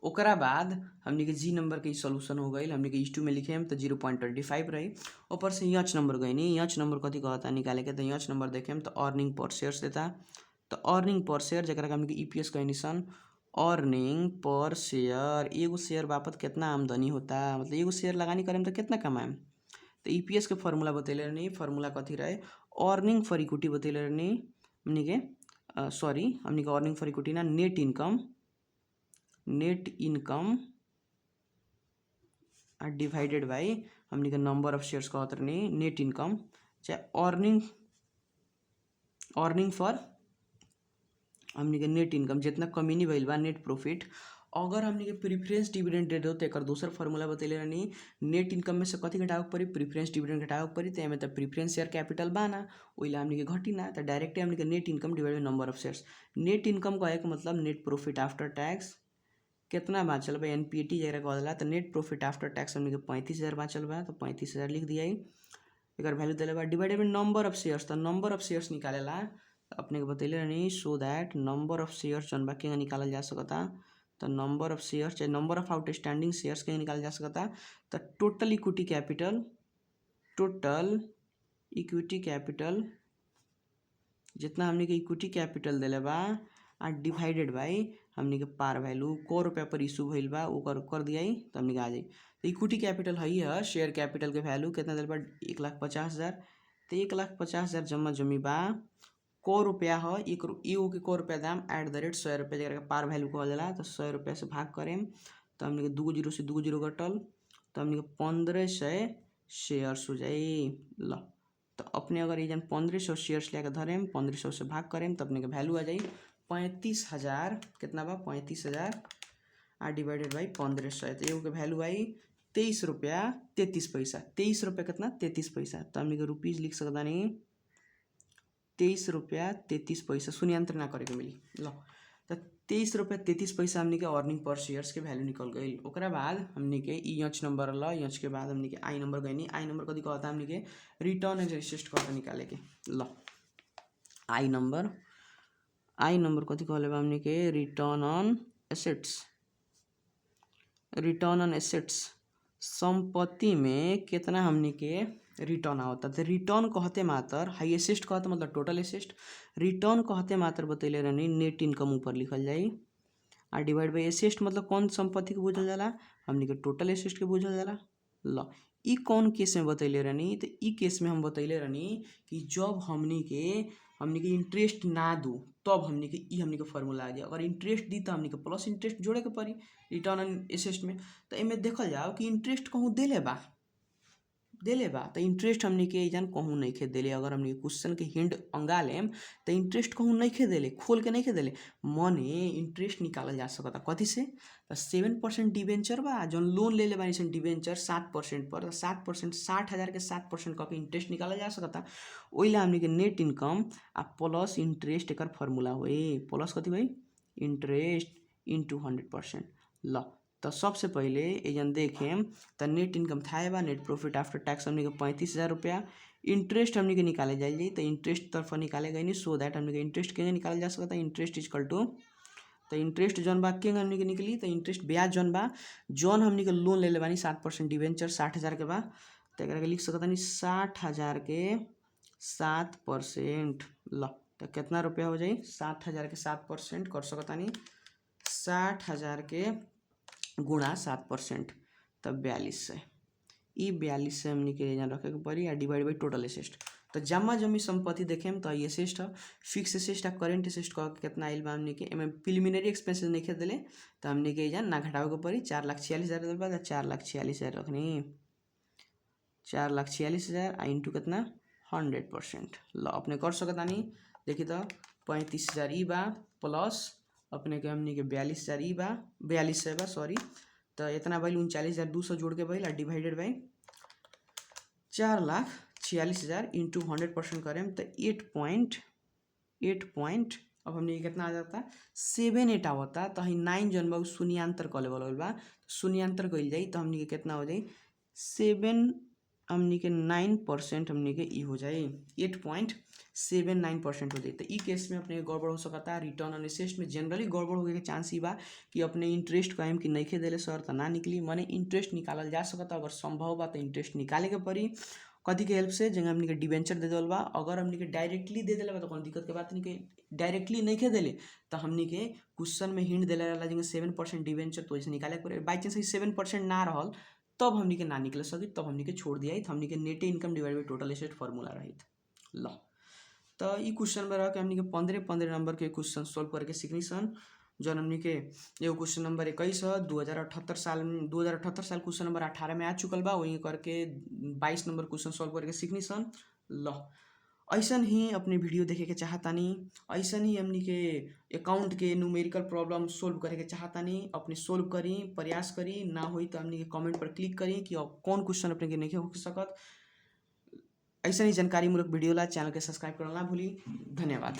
ओकरा बाद हमने के जी नंबर के सॉल्यूशन हो गई हमने के इस2 में लिखे हम तो 0.25 रही ऊपर से यच नंबर गई नहीं यच नंबर कथी कहता निकाले के तो यच नंबर देखे हम तो अर्निंग पर शेयर देता तो अर्निंग पर शेयर जरा के हमने के ईपीएस कहनी सन अर्निंग पर शेयर एगो शेयर बापत कितना आमदनी होता मतलब एगो शेयर लगानी करें तो कितना कमाएम तो ईपीएस के फॉर्मूला बतैले रहनी फॉर्मूला कथी रहे अर्निंग फॉर इक्विटी बतैले रहनी हमने के हमने के अर्निंग फॉर इक्विटी ना नेट इनकम डिवाइडेड बाई हमने के नंबर ऑफ शेयर्स कहत रहनी नेट इनकम चाहे अर्निंग फॉर हमने के नेट इनकम जितना कमी नहीं भइल बा नेट प्रॉफिट अगर हमने के प्रीफरेंस डिविडेंड दे दो तो एक दूसर फॉर्मूला बतैले रहनी नेट इनकम में से कथी घटावे पड़ी प्रीफरेंस डिविडेंड घटावे पड़ी तो एमें तो प्रीफरेंस शेयर कैपिटल बाना ओइले हमने के घटी ना तो डायरेक्ट हमने के net income divide by number of shares net income कहे के मतलब नेट प्रॉफिट आफ्टर टैक्स कितना बाँचल बा एनपीएटी जरा कहला तो नेट प्रॉफिट आफ्टर टैक्स हमने के 35,000 बाँचल बा तो 35,000 लिख दिया एक वैल्यू दिले बा divided by number of shares तो नंबर ऑफ शेयर्स निकालेला अपने के बतैले रहनी so that number of shares जौन बा के निकालल जा सकता तो नंबर ऑफ शेयर्स चाहे नंबर ऑफ आउटस्टैंडिंग शेयर्स के निकालल जा सकता तो टोटल इक्विटी कैपिटल जितना हमने के इक्विटी कैपिटल दिले बा आ डिवाइडेड बाई हमने के पार वैल्यू को रुपया पर इशू भइल बा ओकर कर दिया तो हमने के आ जाई तो इक्विटी कैपिटल है शेयर कैपिटल के वैल्यू कितना दिल बा 1,50,000 तो 1,50,000 जमा जमी बा को रुपया है एक एगो के को रुपया दाम @100 रुपया जरा पार वैल्यू कहल जाला तो 100 रुपया से भाग करें तो हमने के 2 जीरो से 2 जीरो घटल तो हमने के 1,500 शेयर्स हो जाए। ल तो अपने अगर ये 1,500 शेयर्स लेकर धरें 1,500 से भाग करें तो अपने के वैल्यू आ जाए 35,000 कितना बा 35,000 आ डिवाइडेड बाई 1,500 तो एगो के वैल्यू आई 23 रुपया 33 पैसा 23 रुपया कितना 33 पैसा तो हमने के रुपीज़ लिख सकता नहीं 23 रुपया 33 पैसा शून्यांतर ना करे के मिली। लो तो 23 रुपया 33 पैसा हमने के अर्निंग पर शेयर्स के वैल्यू निकल गई ओकरा बाद हमने के यच नंबर ल यच के बाद हमने के आई नंबर गई आई नंबर कथी कहता हमने के रिटर्न एज रेसिस्ट कहता निकाले के ल आई नंबर कथी कहले बा हमने के रिटर्न ऑन एसेट्स संपत्ति में कितना हमने के रिटर्न आवता तो रिटर्न कहते मात्र हाई एसेस्ट कहते मतलब टोटल एसेस्ट रिटर्न कहते मात्र बतैले रहनी नेट इनकम ऊपर लिखल जाई आ डिवाइड बाई एसेस्ट मतलब कौन संपत्ति के बुझल जाला हमने के टोटल एसेस्ट के बुझल जाला। ल ई कौन केस में बतैले रहनी तो ई केस में हम बतैले रहनी कि जब हमने के इंटरेस्ट ना दू तब हमने के फार्मूला आ गया अगर इंटरेस्ट दी तो हमने के प्लस इंटरेस्ट जोड़े के पड़ी रिटर्न ऑन एसेट में तो एमे देखल जाओ कि इंटरेस्ट कहूँ देले बा तो इंटरेस्ट हमने के जान कहूँ नहीं खे देले अगर हमने क्वेश्चन के हिंट अंगा लेम तो इंटरेस्ट कहूँ नहीं खे देले खोल के नहीं खे देले मने इंटरेस्ट निकालल जा सकता कथी से तो 7% डिवेंचर बा जो लोन ले बानी सन डिवेंचर 7% पर 7% 60,000 के 7% कह के इंटरेस्ट निकालल जा सकता ओइले हमने के नेट इनकम आ प्लस इंटरेस्ट एक फॉर्मूला होई प्लस कथी भाई इंटरेस्ट इंटू 100%। ल तो सबसे पहले एजन देखें तो नेट इनकम था बा नेट प्रॉफिट आफ्टर टैक्स हमने के 35,000 रुपया इंटरेस्ट हमने के निकाले जाइए तो इंटरेस्ट तरफ निकाले गई नहीं सो दैट हमने के इंटरेस्ट के निकाले जा सकता है इंटरेस्ट इजकल टू तो इंटरेस्ट जौन बा के हमने के निकली तो इंटरेस्ट ब्याज जौन बा जौन हमने के लोन ले बानी 7% डिवेंचर 60,000 के बा तो एक लिख सकता नहीं 60,000 के 7%। ल तो कितना रुपया हो जाई? 60,000 के 7% कर सकतानी। 60,000 के गुणा 7% तब 4200। ई 4200 हमनी के यहाँ रखे के पड़ी, या डिवाइड बाई टोटल एसेट। तो जमा जमी संपत्ति देखेम तो एसेट है, फिक्स एसेट आ करेंट एसेट कह के कितना आइल बा हमनी के। एमे प्रिलिमिनरी एक्सपेंसेस नहीं देले तो हमनी के यहाँ ना घटावे के पड़ी। 4,46,000 दिल बा, 4,46,000 रखनी। 4,46,000 आ इंटू कितना 100%। ल अपने कर सकतानी। देखी तो 35,000 ई बा प्लस अपने के हमनी के 42,000 ई बा, 4200 बा सॉरी। तो इतना भइल 39,200 जोड़ के भइल डिवाइडेड बाई 4,46,000 इंटू 100% करें तो 8 अब हमने कितना आ जाता 78 आवता। तो हम 9 जन बा शून्यांतर कर लेवल बा, शून्यांतर कइल जाई तो हमनी के कितना हो जाई 7 हमनी के 9% हमनी के ई हो जाई 8.79% हो जाई। तो ई केस में अपने गड़बड़ हो सकता। रिटर्न ऑन एसेट में जनरली गड़बड़ होने के चांस ही बा कि अपने इंटरेस्ट कहें कि नहीं खे देले सर तो ना निकली। माने इंटरेस्ट निकालल जा सकता, अगर संभव बा तो इंटरेस्ट निकाले के पड़ी कथी के हेल्प से, जगह हमनी के डिबेंचर दे देवल बा। अगर हमनी के डायरेक्टली दे देले बा तो कोनो दिक्कत के बात नहीं। के डायरेक्टली नहीं खे देले तो हमनी के क्वेश्चन में हिंट देले रहला जगह 7% डिबेंचर, तो वैसे निकाले के पड़े। बाई चांस 7% ना रहल तब हमनी के ना निकल सकी, तब हमनी के छोड़ दिया। हमनी के net income divide by total asset formula रही। ल तो ई क्वेश्चन में रह के हमनी के 15 नंबर के क्वेश्चन सॉल्व करके सीखनी सन। जौन हमनी के एगो क्वेश्चन नंबर 21 है 2078 साल में, 2078 साल क्वेश्चन नंबर 18 में आ चुकल बा। वही करके 22 नंबर क्वेश्चन सॉल्व करके सीखनी सन। ल ऐसन ही अपने वीडियो देखे के चाहतानी, ऐसन ही हमनी के अकाउंट के न्यूमेरिकल प्रॉब्लम सोल्व करे के चाहतानी। अपने सोल्व करी, प्रयास करी, ना होई तो हमनी के कमेंट पर क्लिक करी कि अब कौन क्वेश्चन अपने के नहीं हो सकत। ऐसा ही जानकारी मूलक वीडियो ला चैनल के सब्सक्राइब करना ना भूली। धन्यवाद।